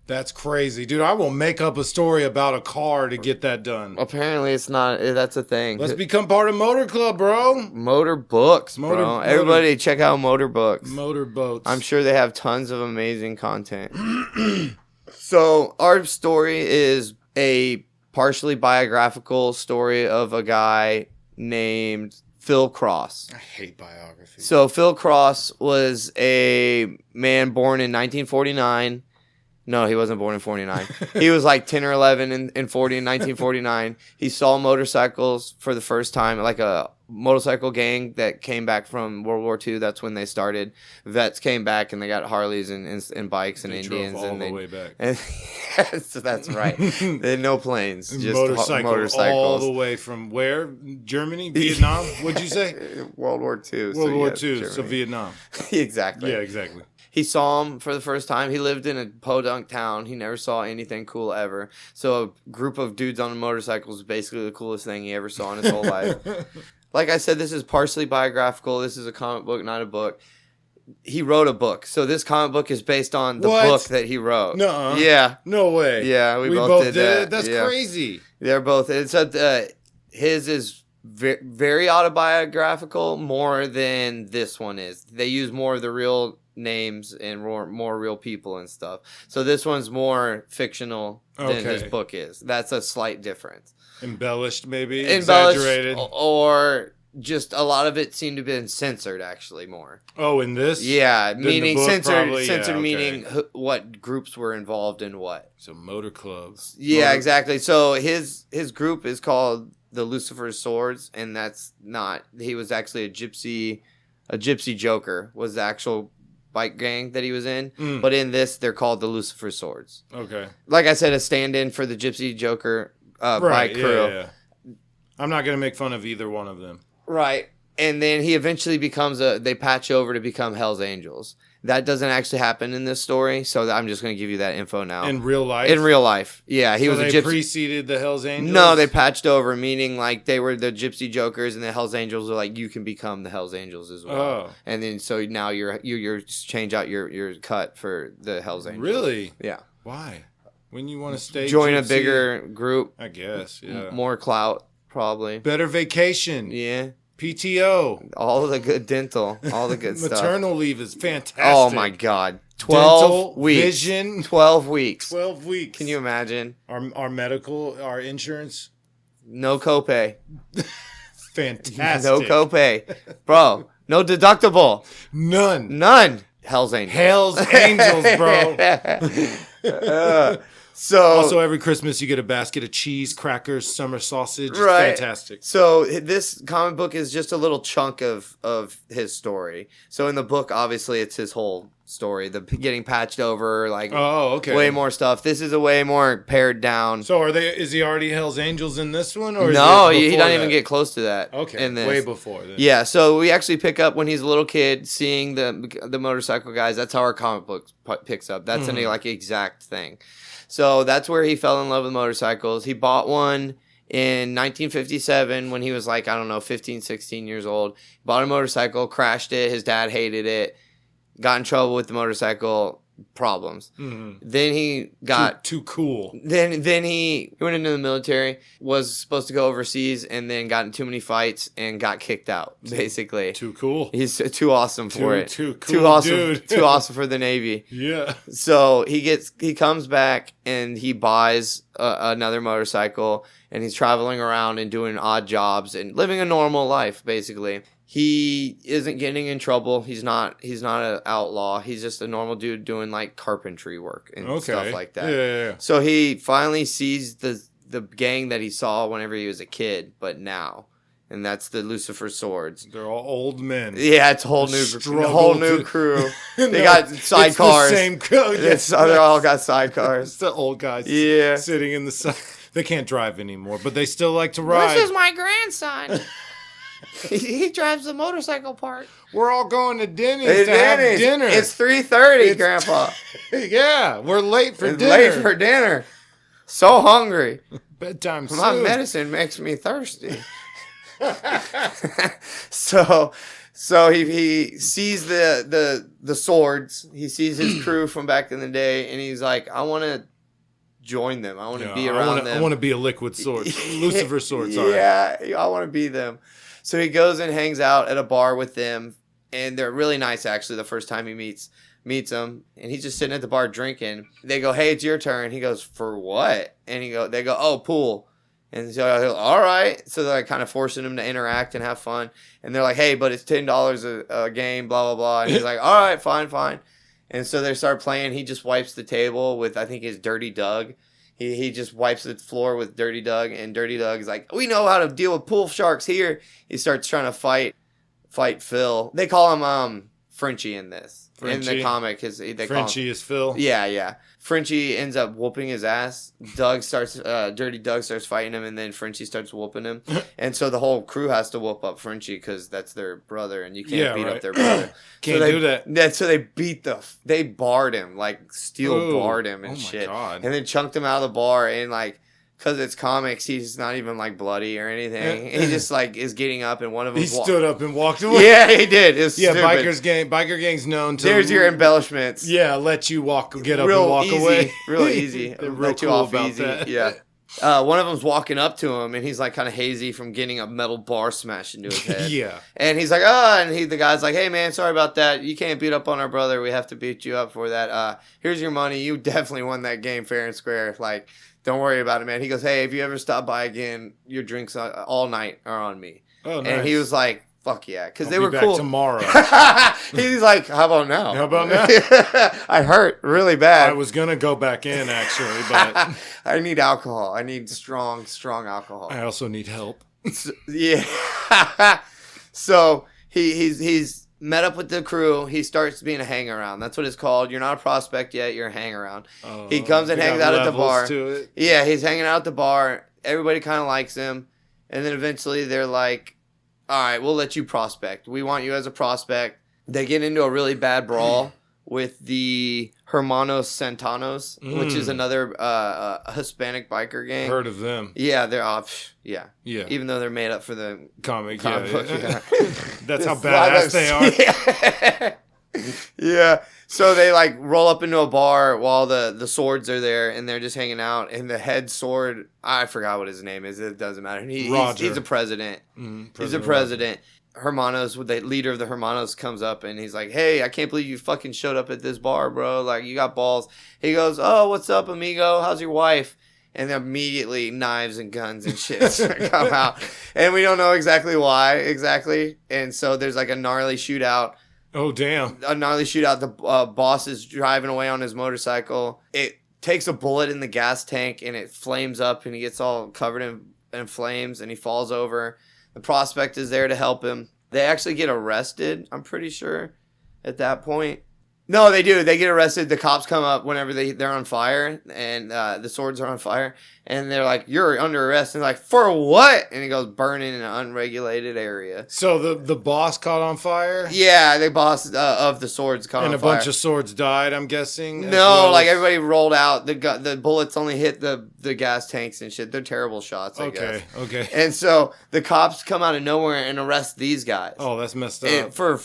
That's crazy. Dude, I will make up a story about a car to get that done. Apparently it's not. That's a thing. Let's become part of Motor Club, bro. Motor Books, bro. Everybody check out Motor Books. Motor Boats. I'm sure they have tons of amazing content. So our story is a partially biographical story of a guy named Phil Cross. I hate biography. So Phil Cross was a man born in 1949. No, he wasn't born in 49. He was like 10 or 11 in 1949. He saw motorcycles for the first time, like a motorcycle gang that came back from World War II. That's when they started. Vets came back and they got Harleys and bikes and they Indians. Drove all the way back. And, yes, that's right. They had no planes, just motorcycles. All the way from where? Germany? Vietnam? What'd you say? World War II. World War II, so Vietnam. Exactly. Yeah, exactly. He saw him for the first time. He lived in a podunk town. He never saw anything cool ever. So a group of dudes on a motorcycle is basically the coolest thing he ever saw in his whole life. Like I said, this is partially biographical. This is a comic book, not a book. He wrote a book. So this comic book is based on the book that he wrote. Nuh-uh. Yeah. No way. Yeah, we both did that. That's crazy. They're both. His is very autobiographical, more than this one is. They use more of the real names and more real people and stuff. So this one's more fictional than his book is. That's a slight difference. Embellished, maybe? Exaggerated? Or just a lot of it seemed to have been censored, actually, more. Oh, in this? Yeah, meaning censored, censored meaning what groups were involved in what. So motor clubs. Yeah, exactly. So his group is called the Lucifer's Swords, and that's not. He was actually a gypsy joker was the actual bike gang that he was in. But in this, they're called the Lucifer Swords. Okay. Like I said, a stand-in for the gypsy joker bike crew. Yeah. I'm not going to make fun of either one of them. Right. And then he eventually they patch over to become Hell's Angels. That doesn't actually happen in this story, so I'm just going to give you that info now. In real life? In real life, yeah. He was a gypsy. Preceded the Hell's Angels? No, they patched over, meaning like they were the gypsy jokers, and the Hell's Angels were like, you can become the Hell's Angels as well. Oh. And then so now you're change out your cut for the Hell's Angels. Really? Yeah. Why? When you want to stay join gypsy? A bigger group. I guess, yeah. More clout, probably. Better vacation. Yeah. PTO. All the good dental. All the good stuff. Maternal leave is fantastic. Oh, my God. 12 dental, weeks. Vision. 12 weeks. 12 weeks. Can you imagine? Our medical, our insurance. No copay. Fantastic. No copay. Bro, no deductible. None. Hell's Angels. Hell's Angels, bro. So also every Christmas you get a basket of cheese, crackers, summer sausage. It's fantastic. So this comic book is just a little chunk of his story. So in the book, obviously, it's his whole story. The getting patched over, like way more stuff. This is a way more pared down. So is he already Hell's Angels in this one? Or no, he doesn't even get close to that. Okay, in this. Way before. Then. Yeah, so we actually pick up when he's a little kid, seeing the motorcycle guys. That's how our comic book picks up. That's an exact thing. So that's where he fell in love with motorcycles. He bought one in 1957 when he was 15, 16 years old. Bought a motorcycle, crashed it. His dad hated it. Got in trouble with the motorcycle. problems. Mhm. Then he got too cool. Then he went into the military, was supposed to go overseas, and then got in too many fights and got kicked out. Basically, Too cool. he's too awesome for it. Too cool, Too awesome. dude. Too awesome for the Navy. Yeah. So he comes back and he buys another motorcycle, and he's traveling around and doing odd jobs and living a normal life. Basically, he isn't getting in trouble. He's not an outlaw. He's just a normal dude doing like carpentry work and stuff like that. Yeah. So he finally sees the gang that he saw whenever he was a kid, but now. And that's the Lucifer Swords. They're all old men. Yeah, it's a whole new crew. They got sidecars. It's the same crew. They all got sidecars. It's the old guys sitting in the side. They can't drive anymore, but they still like to ride. This is my grandson. he drives the motorcycle part. We're all going to Denny's to have dinner. It's 3:30, Grandpa. Yeah, we're late for dinner. Late for dinner. So hungry. Bedtime My soon. medicine makes me thirsty. So he sees the swords. He sees his crew from back in the day, and he's like, I want to join them. I want to be around them. I want to be a liquid sword. Lucifer sword, sorry. Yeah, I want to be them. So he goes and hangs out at a bar with them, and they're really nice, actually, the first time he meets them. And he's just sitting at the bar drinking. They go, hey, it's your turn. He goes, for what? And they go, oh, pool. And so he'll, all right. So they're like kind of forcing him to interact and have fun. And they're like, hey, but it's $10 a game, blah, blah, blah. And he's like, all right, fine. And so they start playing. He just wipes the table with, I think, his Dirty Doug. He just wipes the floor with Dirty Doug. And Dirty Doug is like, we know how to deal with pool sharks here. He starts trying to fight Phil. They call him Frenchie in this. Frenchie? In the comic. Frenchie is Phil? Yeah. Frenchie ends up whooping his ass. Dirty Doug starts fighting him, and then Frenchie starts whooping him. And so the whole crew has to whoop up Frenchie because that's their brother, and you can't beat up their brother. Can't do that. So they barred him, like barred him and shit. God. And then chunked him out of the bar, and like, because it's comics, he's not even like bloody or anything. He just like is getting up, and one of them stood up and walked away. Yeah, he did. It's stupid. Biker gang's known to. There's your embellishments. Yeah, let you get up and walk away. Real easy. They're let real you cool off about easy. that. Yeah. One of them's walking up to him, and he's like kind of hazy from getting a metal bar smashed into his head. Yeah. And he's like, and the guy's like, hey man, sorry about that. You can't beat up on our brother. We have to beat you up for that. Here's your money. You definitely won that game fair and square. Like, don't worry about it, man. He goes, hey, if you ever stop by again, your drinks all night are on me. Oh, nice. And he was like, fuck yeah. Because they I'll were be cool. back tomorrow. He's like, how about now? I hurt really bad. I was going to go back in, actually, but I need alcohol. I need strong alcohol. I also need help. Yeah. So he's met up with the crew. He starts being a hang-around. That's what it's called. You're not a prospect yet. You're a hang-around. He comes and hangs out at the bar. Yeah, he's hanging out at the bar. Everybody kind of likes him. And then eventually they're like, all right, we'll let you prospect. We want you as a prospect. They get into a really bad brawl with the Hermanos Santanos, which is another Hispanic biker gang. Heard of them. Yeah, they're yeah. Even though they're made up for the comic book. Yeah. That's how badass they are. Yeah. So they like roll up into a bar while the swords are there, and they're just hanging out. And the head sword, I forgot what his name is. It doesn't matter. He's a president. He's a president. Hermanos, the leader of the Hermanos, comes up and he's like, hey, I can't believe you fucking showed up at this bar, bro. Like, you got balls. He goes, oh, what's up, amigo? How's your wife? And immediately knives and guns and shit come out. And we don't know exactly why exactly. And so there's like a gnarly shootout. Oh, damn. A gnarly shootout. The boss is driving away on his motorcycle. It takes a bullet in the gas tank and it flames up and he gets all covered in flames and he falls over. The prospect is there to help him. They actually get arrested, I'm pretty sure, at that point. No, they do. They get arrested. The cops come up whenever they're on fire, and the swords are on fire. And they're like, you're under arrest. And they're like, for what? And he goes, burning in an unregulated area. So the boss caught on fire? Yeah, the boss of the swords caught on fire. And a bunch of swords died, I'm guessing? No, like everybody rolled out. The bullets only hit the gas tanks and shit. They're terrible shots, I guess. Okay. And so the cops come out of nowhere and arrest these guys. Oh, that's messed up. For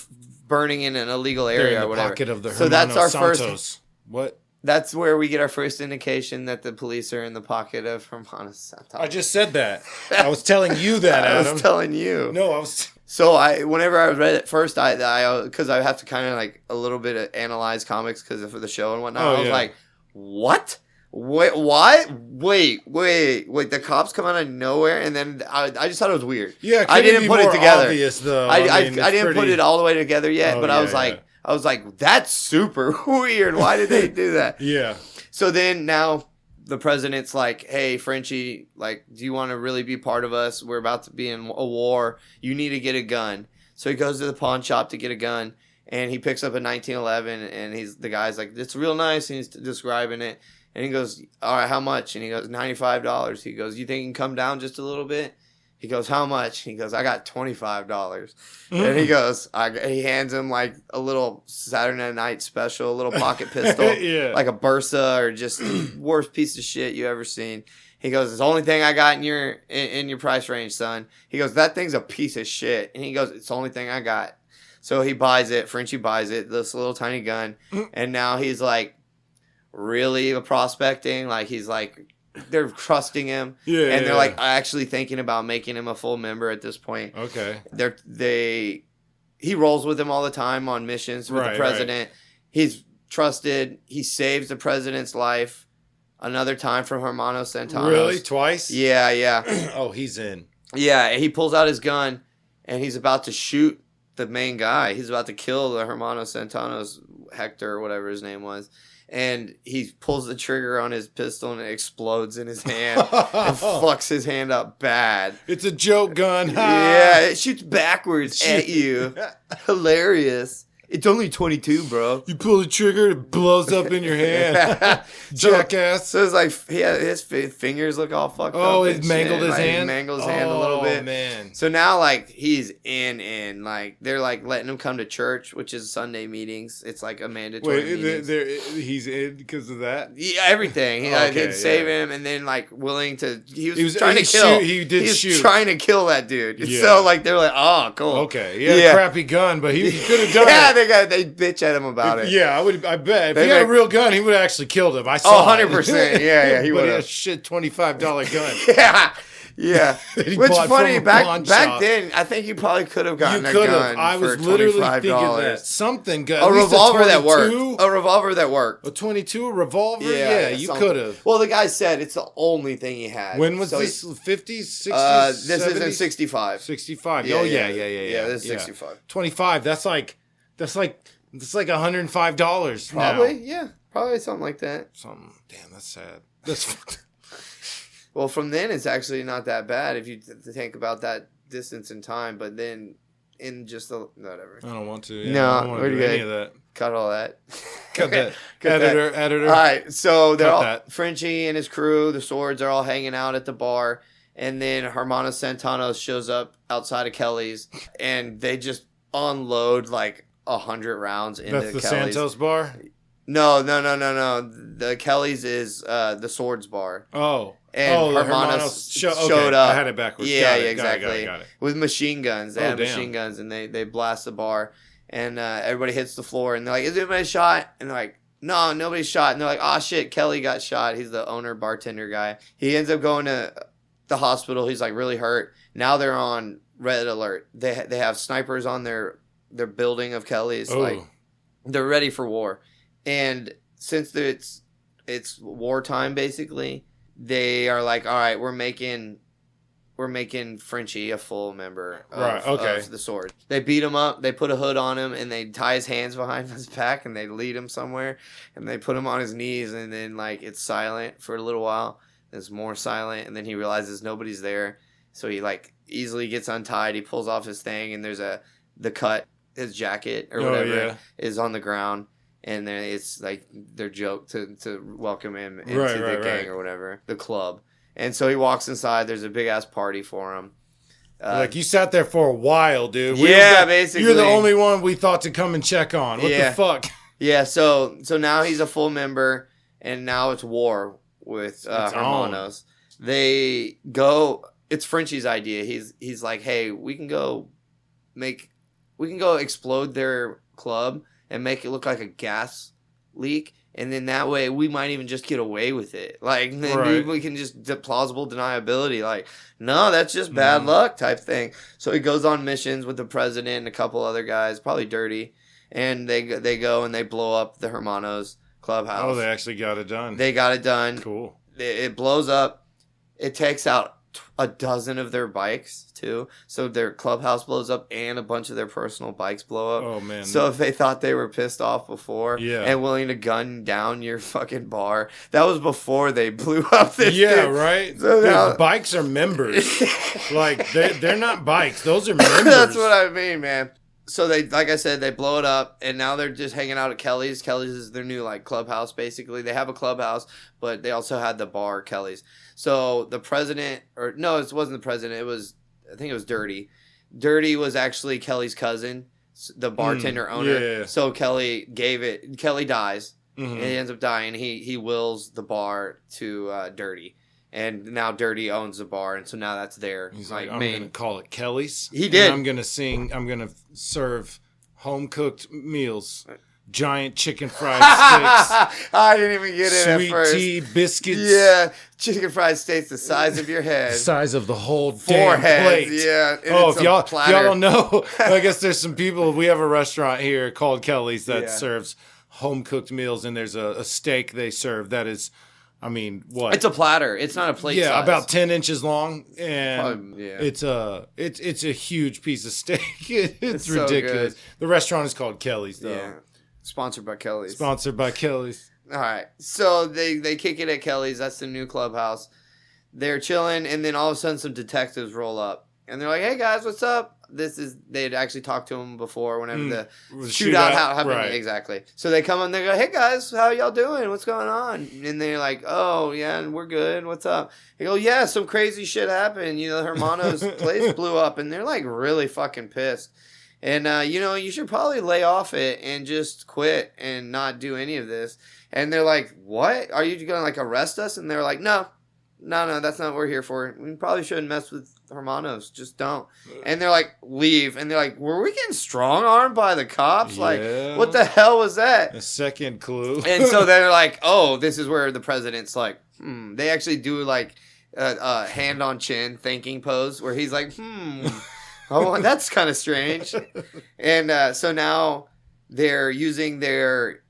burning in an illegal area or whatever. Pocket of the so that's our Santos. first. What? That's where we get our first indication that the police are in the pocket of Hermanos Santanos. I just said that. I was telling you that, Adam. I was telling you. No, I was... So whenever I read it first, because I have to kind of like a little bit of analyze comics because of the show and whatnot. I was like, what? Wait, what? Wait. The cops come out of nowhere, and then I just thought it was weird. Yeah, I didn't put it together. Obvious, though. I didn't put it all the way together yet, but I was like, that's super weird. Why did they do that? Yeah. So then now the president's like, hey, Frenchie, like, do you want to really be part of us? We're about to be in a war. You need to get a gun. So he goes to the pawn shop to get a gun, and he picks up a 1911, and the guy's like, it's real nice, and he's describing it. And he goes, all right, how much? And he goes, $95. He goes, you think you can come down just a little bit? He goes, how much? He goes, I got $25. And he goes, he hands him like a little Saturday Night Special, a little pocket pistol, like a Bursa or just worst piece of shit you ever seen. He goes, it's the only thing I got in your price range, son. He goes, that thing's a piece of shit. And he goes, it's the only thing I got. So he buys it. Frenchie buys it, this little tiny gun. And now he's like really prospecting. Like he's like, they're trusting him, and they're like actually thinking about making him a full member at this point. Okay. He rolls with them all the time on missions with the president. Right. He's trusted. He saves the president's life another time from Hermanos Santanos. Really? Twice? Yeah. Oh, he's in. Yeah, he pulls out his gun, and he's about to shoot the main guy. He's about to kill the Hermanos Santanos, Hector or whatever his name was. And he pulls the trigger on his pistol and it explodes in his hand and fucks his hand up bad. It's a joke gun. Yeah, it shoots backwards at you. Hilarious. It's only 22, bro. You pull the trigger, it blows up in your hand. Jackass. So it's like, his fingers look all fucked up. Oh, it mangled his hand? He mangled his hand a little bit. Oh, man. So now, like, he's in. Like, they're, like, letting him come to church, which is Sunday meetings. It's, like, a mandatory meeting. He's in because of that? Yeah, everything. He'd save him and then, like, willing to... He was trying to kill. He was trying to kill that dude. Yeah. So, like, they're like, oh, cool. Okay. He had a crappy gun, but he could have done it. They bitch at him about it. Yeah, I bet. If he had a real gun, he would have actually killed him. I saw 100%. Yeah, he would have. But a shit $25 gun. Yeah. Which funny, back then, I think you probably could have gotten a gun. I was literally thinking that. Something good. A revolver that worked. A revolver that worked. A 22, a revolver? Yeah, you could have. Well, the guy said it's the only thing he had. When was this? 50s, 60s, This is in 65. 65. Yeah, oh, yeah. Yeah, this is 65. 25, that's like $105 Probably, now. yeah. Probably something like that. Damn, that's sad. That's well, from then, it's actually not that bad if you think about that distance in time. But then, in just the... Whatever. I don't want to. Yeah, no, I don't want to do any of that. Cut all that. Cut that. Editor. All right, so they're all... Frenchie and his crew, the Swords, are all hanging out at the bar. And then Hermanos Santanos shows up outside of Kelly's. And they just unload, like... 100 rounds into That's the Kelly's. Santos bar? No. The Kelly's is the Swords bar. Oh. And Hermanos showed up. I had it backwards. Yeah, got it, exactly. Got it. With machine guns. They had machine guns and they blast the bar. And everybody hits the floor and they're like, is anybody shot? And they're like, no, nobody's shot. And they're like, oh shit, Kelly got shot. He's the owner, bartender guy. He ends up going to the hospital. He's like really hurt. Now they're on red alert. They have snipers on their building of Kelly's. Like they're ready for war. And since it's wartime basically, they are like, all right, we're making Frenchie a full member of the Sword. They beat him up, they put a hood on him, and they tie his hands behind his back and they lead him somewhere and they put him on his knees, and then like it's silent for a little while. It's more silent, and then he realizes nobody's there. So he like easily gets untied, he pulls off his thing, and there's the cut. His jacket or whatever is on the ground, and then it's like their joke to welcome him into the gang or whatever, the club. And so he walks inside. There's a big ass party for him. Like you sat there for a while, dude. Basically, you're the only one we thought to come and check on. What the fuck? Yeah. So now he's a full member, and now it's war with Hermanos. They go. It's Frenchie's idea. He's like, hey, we can go explode their club and make it look like a gas leak, And then that way we might even just get away with it. Like, then we can just plausible deniability. Like, no, that's just bad luck type thing. So he goes on missions with the president and a couple other guys, probably dirty. And they go and they blow up the Hermanos clubhouse. Oh, they actually got it done. They got it done. Cool. It blows up. It takes out a dozen of their bikes too. So their clubhouse blows up and a bunch of their personal bikes blow up. Oh man. So if they thought they were pissed off before and willing to gun down your fucking bar, that was before they blew up this thing. Right. So now, bikes are members. Like they're not bikes. Those are members. That's what I mean, man. So they, like I said, they blow it up, and now they're just hanging out at Kelly's. Kelly's is their new like clubhouse, basically. They have a clubhouse, but they also had the bar, Kelly's. So the president, or no, it wasn't the president. It was, I think it was Dirty. Dirty was actually Kelly's cousin, the bartender owner. Yeah. So Kelly dies, and he ends up dying. He wills the bar to Dirty. And now Dirty owns the bar, and so now that's their He's like, I'm going to call it Kelly's. He did. I'm going to serve home-cooked meals. Giant chicken fried steaks. I didn't even get it at first. Sweet tea, biscuits. Yeah, chicken fried steaks the size of your head. The size of the whole 4 damn heads, plate. yeah. If y'all don't know, I guess there's some people, we have a restaurant here called Kelly's that serves home-cooked meals, and there's a steak they serve that is... I mean, what? It's a platter. It's not a plate size. Yeah, about 10 inches long, and Probably, it's a huge piece of steak. It's so ridiculous. good. The restaurant is called Kelly's, though. Yeah. Sponsored by Kelly's. Sponsored by Kelly's. All right. So they kick it at Kelly's. That's the new clubhouse. They're chilling, and then all of a sudden some detectives roll up. And they're like, hey, guys, what's up? They had actually talked to him before whenever the shootout happened. Right. Exactly. So they come and they go, hey, guys, how y'all doing? What's going on? And they're like, oh, yeah, we're good. What's up? They go, yeah, some crazy shit happened. You know, Hermano's place blew up, and they're like really fucking pissed. And, you should probably lay off it and just quit and not do any of this. And they're like, what? Are you going to, like, arrest us? And they're like, no, that's not what we're here for. We probably shouldn't mess with Hermanos. Just don't. And they're like, leave. And they're like, were we getting strong-armed by the cops? Yeah. Like, what the hell was that? A second clue. And so they're like, oh, this is where the president's like, They actually do, like, a hand-on-chin thinking pose where he's like, Oh, that's kind of strange. And so now they're using their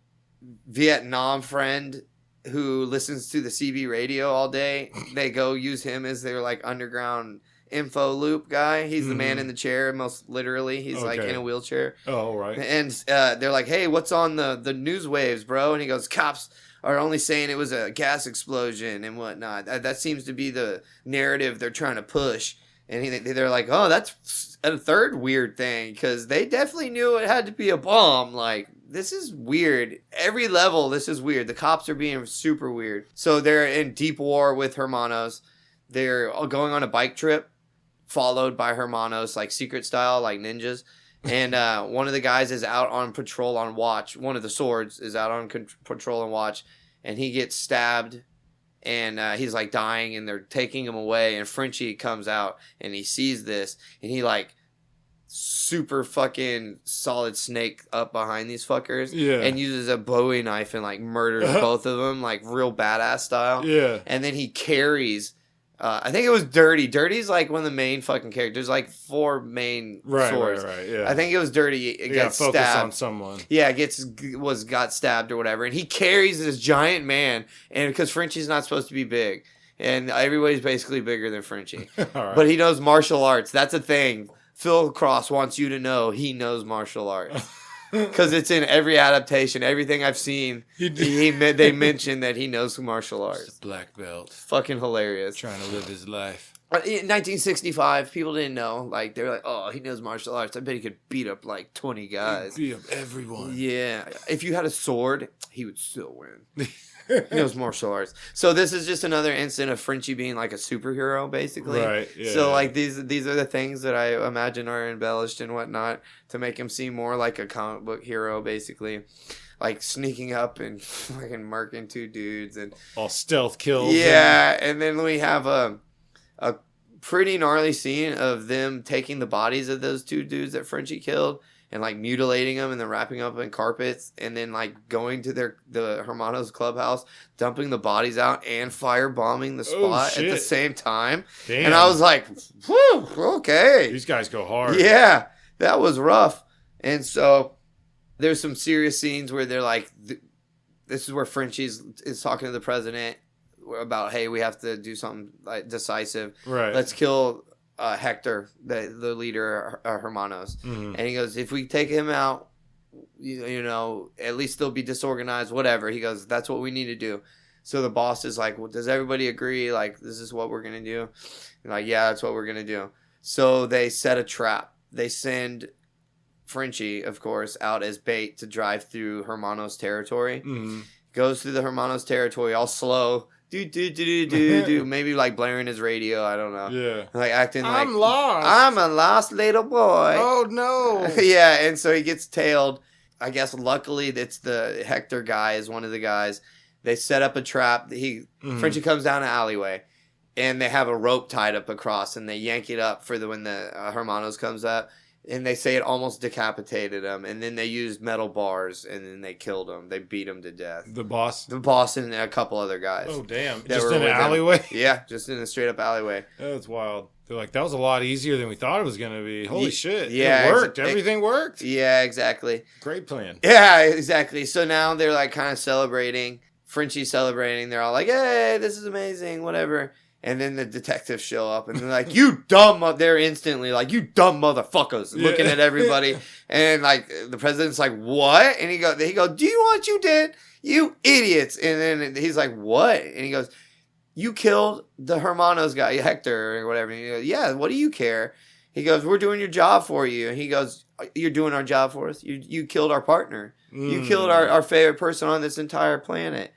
Vietnam friend who listens to the CB radio all day. They go use him as their like underground info loop guy. He's the man in the chair, most literally. He's like in a wheelchair. Oh, right. And they're like, hey, what's on the news waves, bro? And he goes, cops are only saying it was a gas explosion and whatnot. That seems to be the narrative they're trying to push. And they're like, oh, that's a third weird thing, because they definitely knew it had to be a bomb. Like, this is weird. Every level, this is weird. The cops are being super weird. So they're in deep war with Hermanos. They're going on a bike trip, followed by Hermanos, like secret style, like ninjas. And one of the guys is out on patrol on watch. One of the swords is out on patrol and watch. And he gets stabbed. And he's like dying, and they're taking him away. And Frenchie comes out, and he sees this, and he like super fucking solid snake up behind these fuckers, and uses a Bowie knife and like murders both of them, like real badass style. Yeah. And then he carries. I think it was Dirty. Dirty's like one of the main fucking characters. Like 4 main swords. Right. Yeah. I think it was Dirty. It gets stabbed. Focus on someone. Yeah, got stabbed or whatever, and he carries this giant man, and because Frenchie's not supposed to be big, and everybody's basically bigger than Frenchie, right. But he knows martial arts. That's a thing. Phil Cross wants you to know he knows martial arts. Because it's in every adaptation, everything I've seen, they mention that he knows martial arts. Just a black belt. Fucking hilarious. Trying to live his life. In 1965, people didn't know. Like, they were like, oh, he knows martial arts. I bet he could beat up like 20 guys. He'd beat up everyone. Yeah. If you had a sword, he would still win. He knows martial arts. So this is just another instant of Frenchie being like a superhero, basically. Right. Yeah, so like these are the things that I imagine are embellished and whatnot to make him seem more like a comic book hero, basically. Like sneaking up and fucking murking 2 dudes and all stealth kills. Yeah, and then we have a pretty gnarly scene of them taking the bodies of those 2 dudes that Frenchie killed and like mutilating them and then wrapping up in carpets and then like going to the Hermanos clubhouse, dumping the bodies out and firebombing the spot at the same time. Damn. And I was like, whew, okay. These guys go hard. Yeah, that was rough. And so there's some serious scenes where they're like, this is where Frenchie is talking to the president about, hey, we have to do something like decisive. Right. Let's kill Hector, the leader of Hermanos. Mm-hmm. And he goes, if we take him out, you know, at least they'll be disorganized, whatever. He goes, that's what we need to do. So the boss is like, well, does everybody agree? Like, this is what we're going to do? And like, yeah, that's what we're going to do. So they set a trap. They send Frenchie, of course, out as bait to drive through Hermanos territory. Mm-hmm. Goes through the Hermanos territory all slow. Do. Maybe like blaring his radio. I don't know. Yeah. Like acting like I'm lost. I'm a lost little boy. Oh no. Yeah, and so he gets tailed. I guess luckily it's the Hector guy is one of the guys. They set up a trap. Frenchie comes down an alleyway, and they have a rope tied up across, and they yank it up for when the Hermanos comes up. And they say it almost decapitated him. And then they used metal bars. And then they killed him. They beat him to death. The boss? The boss and a couple other guys. Oh, damn. Just in an alleyway? Yeah, just in a straight up alleyway. That's wild. They're like, that was a lot easier than we thought it was going to be. Holy shit. Yeah. It worked. Everything worked. Yeah, exactly. Great plan. Yeah, exactly. So now they're like kind of celebrating. Frenchie's celebrating. They're all like, hey, this is amazing. Whatever. And then the detectives show up and they're like, you dumb, they're instantly like, you dumb motherfuckers, looking at everybody. And like, the president's like, what? And he goes, do you know what you did? You idiots. And then he's like, what? And he goes, you killed the Hermanos guy, Hector or whatever. And he goes, yeah, what do you care? He goes, we're doing your job for you. And he goes, you're doing our job for us? You killed our partner. You killed our favorite person on this entire planet.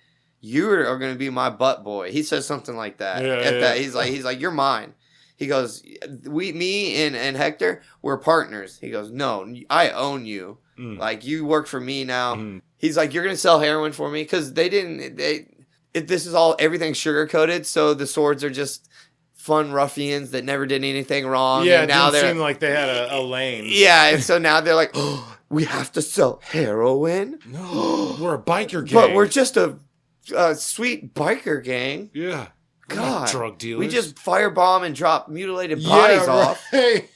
You are going to be my butt boy. He says something like that. Yeah. He's like, you're mine. He goes, me and Hector, we're partners. He goes, no, I own you. Like, you work for me now. Mm. He's like, you're going to sell heroin for me? Because this is all, everything's sugar-coated, so the swords are just fun ruffians that never did anything wrong. Yeah, and now it didn't seem like they had a lane. Yeah, and so now they're like, oh, we have to sell heroin? No, we're a biker gang. But we're just a sweet biker gang. Yeah. God. Drug dealers. We just firebomb and drop mutilated bodies off. Right.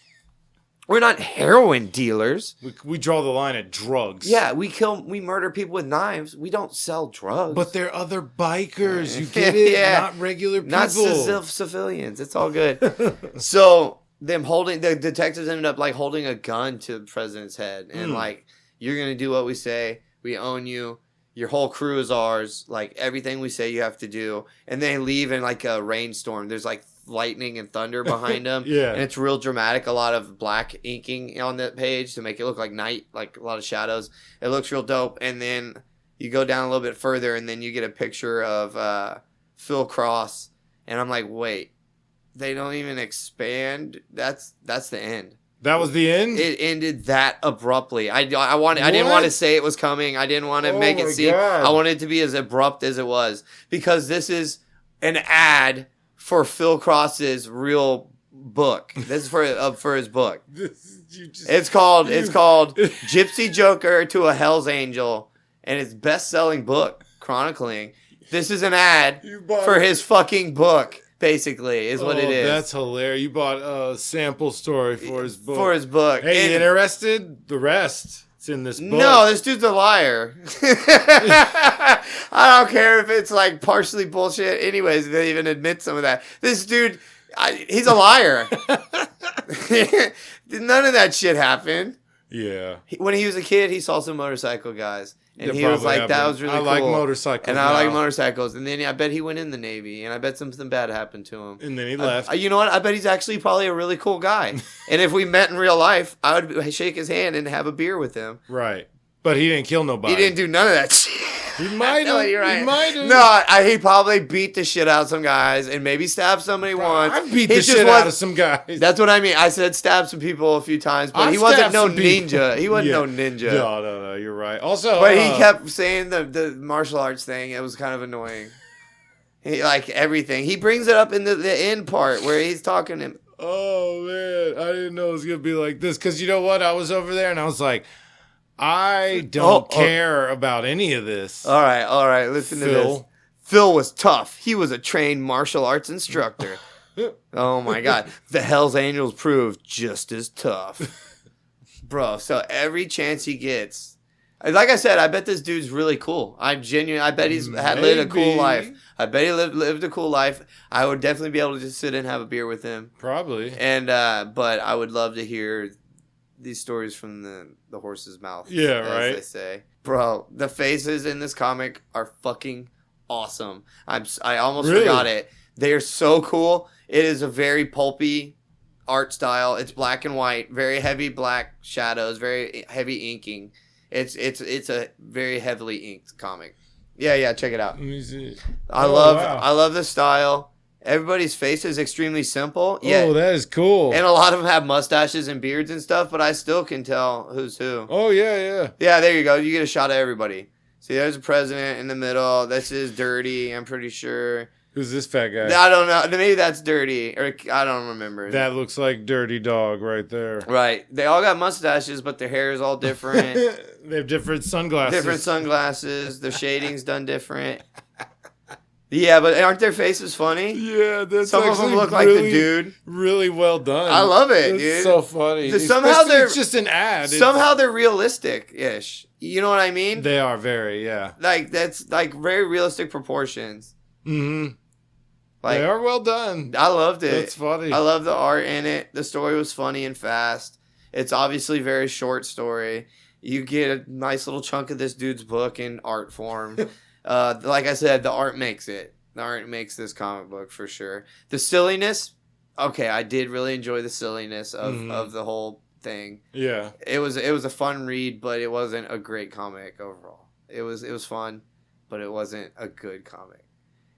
We're not heroin dealers. We draw the line at drugs. Yeah, we murder people with knives. We don't sell drugs. But they're other bikers. You get it? Yeah. Not regular people. Not civilians. It's all good. So the detectives ended up like holding a gun to the president's head and like, you're going to do what we say. We own you. Your whole crew is ours. Like, everything we say you have to do. And they leave in, like, a rainstorm. There's, like, lightning and thunder behind them. Yeah. And it's real dramatic. A lot of black inking on that page to make it look like night. Like, a lot of shadows. It looks real dope. And then you go down a little bit further, and then you get a picture of Phil Cross. And I'm like, wait. They don't even expand? That's the end. That was the end? It ended that abruptly. I didn't want to say it was coming. I didn't want to make it seem. God. I wanted it to be as abrupt as it was because this is an ad for Phil Cross's real book. This is for his book. It's called Gypsy Joker to a Hell's Angel, and it's best-selling book chronicling. This is an ad for his fucking book. Basically, is what it is. That's hilarious. You bought a sample story for his book. Hey, and you interested? The rest. It's in this book. No, this dude's a liar. I don't care if it's like partially bullshit. Anyways, they even admit some of that. This dude, he's a liar. None of that shit happened. Yeah. When he was a kid, he saw some motorcycle guys. And he was probably like, that was really cool. I like motorcycles. And I like motorcycles. And then I bet he went in the Navy. And I bet something bad happened to him. And then he left. You know what? I bet he's actually probably a really cool guy. And if we met in real life, I would shake his hand and have a beer with him. Right. But he didn't kill nobody. He didn't do none of that shit. He might have. No, you're right. He might have. No, he probably beat the shit out of some guys and maybe stabbed somebody once. I beat the shit out of some guys. That's what I mean. I said stabbed some people a few times, but he wasn't no ninja. He wasn't no ninja. No, you're right. Also, but he kept saying the martial arts thing. It was kind of annoying. He like everything. He brings it up in the end part where he's talking to him. Oh man. I didn't know it was going to be like this. Because you know what? I was over there and I was like, I don't care about any of this. All right. Listen to this. Phil was tough. He was a trained martial arts instructor. Oh, my God. The Hells Angels proved just as tough. Bro, so every chance he gets... Like I said, I bet this dude's really cool. I bet he's lived a cool life. I bet he lived a cool life. I would definitely be able to just sit and have a beer with him. Probably. And but I would love to hear these stories from the horse's mouth. Yeah, as right. They say, bro, the faces in this comic are fucking awesome. I almost forgot it. They are so cool. It is a very pulpy art style. It's black and white, very heavy black shadows, very heavy inking. It's a very heavily inked comic. Yeah, check it out. Let me see. I love the style. Everybody's face is extremely simple. Yeah. Oh, that is cool. And a lot of them have mustaches and beards and stuff, but I still can tell who's who. Oh, yeah. Yeah, there you go. You get a shot of everybody. See, there's a president in the middle. This is Dirty, I'm pretty sure. Who's this fat guy? I don't know. Maybe that's Dirty, or I don't remember. That looks like Dirty Dog right there. Right. They all got mustaches, but their hair is all different. They have different sunglasses. Their shading's done different. Yeah, but aren't their faces funny? Yeah, that's some of them look like the dude. Really well done. I love it, dude. It's so funny. Somehow it's just an ad. Somehow they're realistic-ish. You know what I mean? They are very, yeah. Like that's like very realistic proportions. Mm-hmm. Like, they are well done. I loved it. It's funny. I love the art in it. The story was funny and fast. It's obviously a very short story. You get a nice little chunk of this dude's book in art form. Like I said, the art makes it. The art makes this comic book for sure. The silliness, okay, I did really enjoy the silliness of the whole thing. Yeah. It was a fun read, but it wasn't a great comic overall. It was fun, but it wasn't a good comic.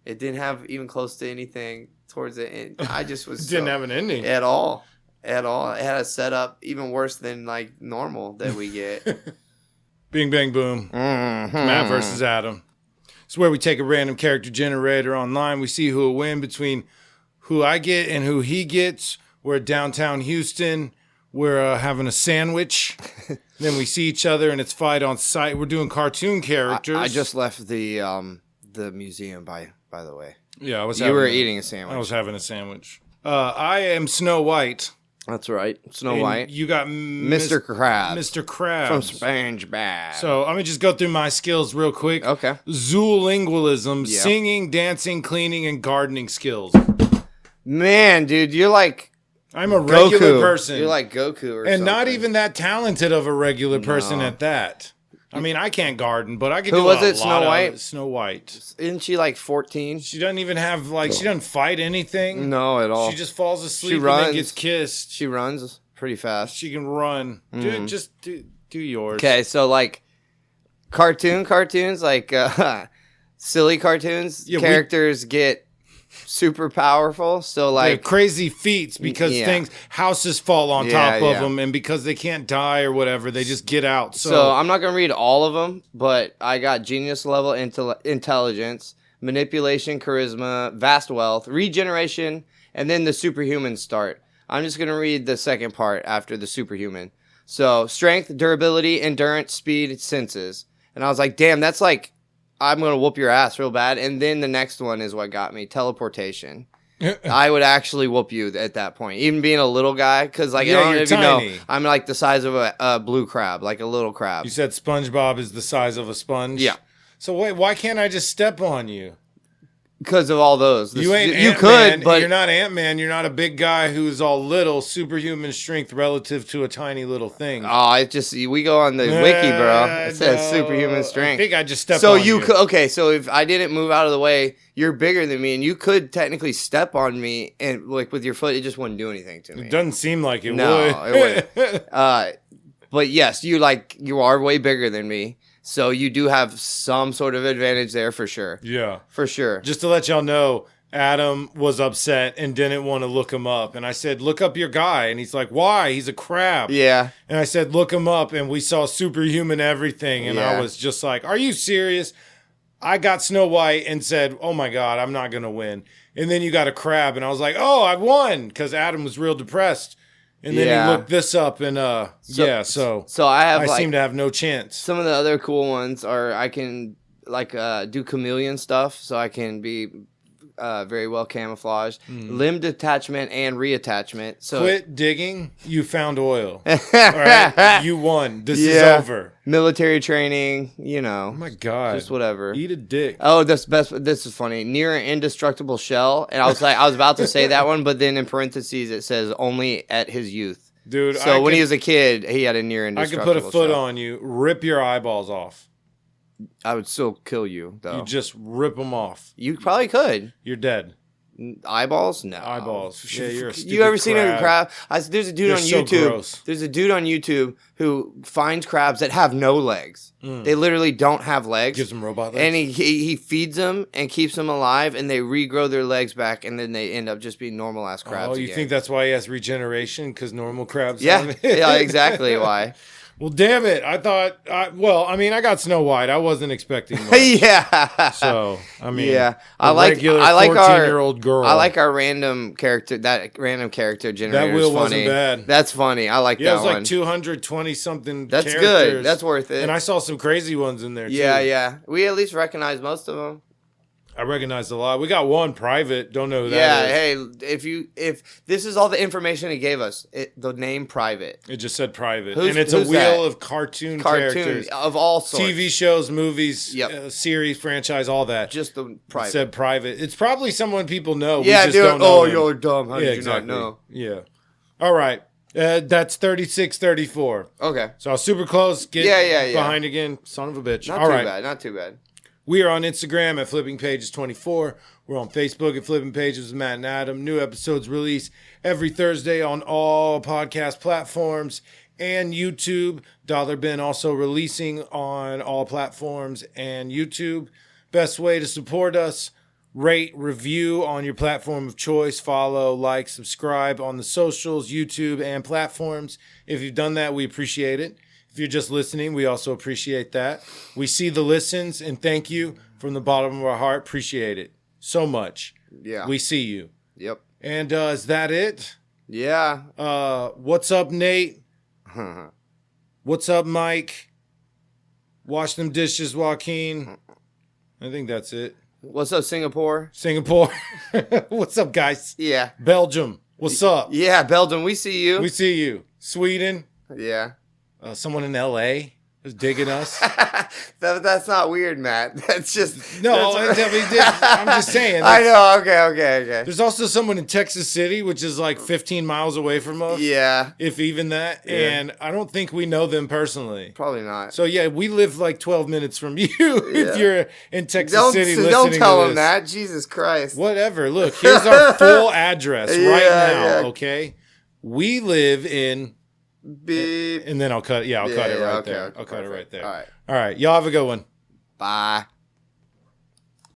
It didn't have even close to anything towards the end. I just was didn't have an ending at all. It had a setup even worse than like normal that we get. Bing bang boom. Mm-hmm. Matt versus Adam. It's where we take a random character generator online. We see who will win between who I get and who he gets. We're at downtown Houston. We're having a sandwich. Then we see each other and it's fight on site. We're doing cartoon characters. I just left the museum by the way. Yeah, You were eating a sandwich. I was having a sandwich. I am Snow White. That's right. Snow And White. You got Mr. Krabs. Mr. Krabs. From SpongeBob. So I'm going to just go through my skills real quick. Okay. Zoolingualism, Yep. singing, dancing, cleaning, and gardening skills. Man, dude, you're like I'm a regular Goku. person. You're like Goku or and something. not even that talented of a regular person No. at that. I mean, I can't garden, but I can Who do was a it, Snow lot of White? it. Snow White. Isn't she like 14? She doesn't even have, she doesn't fight anything. No, at all. She just falls asleep She and runs. then gets kissed. She runs pretty fast. She can run. Dude, just do yours. Okay, so like cartoons, like silly cartoons, Yeah, characters get super powerful. So They like have crazy feats because Yeah. houses fall on Yeah, top of yeah. them, and because they can't die or whatever, they just get out. So I'm not gonna read all of them, but I got genius level intelligence, manipulation, charisma, vast wealth, regeneration, and then the superhuman start. I'm just gonna read the second part after the superhuman. So strength, durability, endurance, speed, senses. And I was like, damn, that's like I'm gonna whoop your ass real bad. And then the next one is what got me: teleportation. I would actually whoop you at that point, even being a little guy, because like Yeah, I don't know you're if you know, tiny. I'm like the size of a blue crab, like a little crab. You said SpongeBob is the size of a sponge? Yeah. So wait, why can't I just step on you? Because of all those, You ain't you Ant-Man. could, but You're not Ant-Man. You're not a big guy who's all little, superhuman strength relative to a tiny little thing. oh, it just we go on the wiki, bro. It says No. superhuman I strength. think I just stepped So on you could okay. So if I didn't move out of the way, you're bigger than me, and you could technically step on me, and like with your foot, it just wouldn't do anything to me. It doesn't seem like it No, would. it wouldn't. But yes, you are way bigger than me, so you do have some sort of advantage there for sure. Yeah. For sure. Just to let y'all know, Adam was upset and didn't want to look him up. And I said, look up your guy. And he's like, why? He's a crab. Yeah. And I said, look him up. And we saw superhuman everything. And I Yeah. was just like, are you serious? I got Snow White and said, oh my God, I'm not going to win. And then you got a crab. And I was like, oh, I won. Because Adam was real depressed. And then he looked this up, and So I have I seem to have no chance. Some of the other cool ones are I can do chameleon stuff, so I can be very well camouflaged. Limb detachment and reattachment. So quit digging. You found oil. All right, you won. This is over. Military training. Oh my god. Just whatever. Eat a dick. Oh, this is funny. Near an indestructible shell, and I was about to say that one, but then in parentheses it says only at his youth. Dude, so when he was a kid, he had a near indestructible shell. I could put a foot on you, rip your eyeballs off. I would still kill you, though. You just rip them off. You probably could. You're dead. Eyeballs? No. Eyeballs. Yeah, you're a stupid You ever seen a crab? There's a dude on so YouTube. Gross. There's a dude on YouTube who finds crabs that have no legs. They literally don't have legs. Gives them robot legs. And he feeds them and keeps them alive, and they regrow their legs back, and then they end up just being normal ass crabs. Oh, you think that's why he has regeneration? Because normal crabs. Yeah, yeah, exactly why. Well, damn it! I thought. I got Snow White. I wasn't expecting much. Yeah. So I like 14-year-old girl. I like our random character. That random character generator. That wheel funny. wasn't bad. That's funny. I like that one. Yeah, it was like 220 something. That's characters. good. That's worth it. And I saw some crazy ones in there too. Yeah. We at least recognize most of them. I recognized a lot. We got one private. Don't know who that is. Hey, if this is all the information he gave us, the name private. It just said private. And it's a wheel of cartoon characters. Of all sorts. TV shows, movies, series, franchise, all that. Just the private. It said private. It's probably someone people know. Yeah, we just don't know them. You're dumb. How did you not know? Yeah. All right. That's 36-34. Okay. So I was super close. Get behind again. Son of a bitch. Not too bad. We are on Instagram at Flipping Pages 24. We're on Facebook at Flipping Pages with Matt and Adam. New episodes release every Thursday on all podcast platforms and YouTube. Dollar Bin also releasing on all platforms and YouTube. Best way to support us, rate, review on your platform of choice. Follow, like, subscribe on the socials, YouTube, and platforms. If you've done that, we appreciate it. If you're just listening, we also appreciate that. We see the listens, and thank you from the bottom of our heart. Appreciate it so much. Yeah. We see you. Yep. And is that it? Yeah. What's up, Nate? What's up, Mike? Wash them dishes, Joaquin. I think that's it. What's up, Singapore? What's up, guys? Yeah. Belgium. What's up? Yeah, Belgium. We see you. We see you. Sweden. Yeah. Someone in L.A. is digging us. That's not weird, Matt. That's just... No, I'm just saying. I know. Okay. There's also someone in Texas City, which is like 15 miles away from us. Yeah. If even that. Yeah. And I don't think we know them personally. Probably not. So, yeah, we live like 12 minutes from you if you're in Texas City listening Don't tell to them that. Jesus Christ. Whatever. Look, here's our full address right now, okay? We live in... Beep. And then I'll cut. Yeah, I'll cut it right there. Okay, I'll cut it right there. All right. All right. Y'all have a good one. Bye.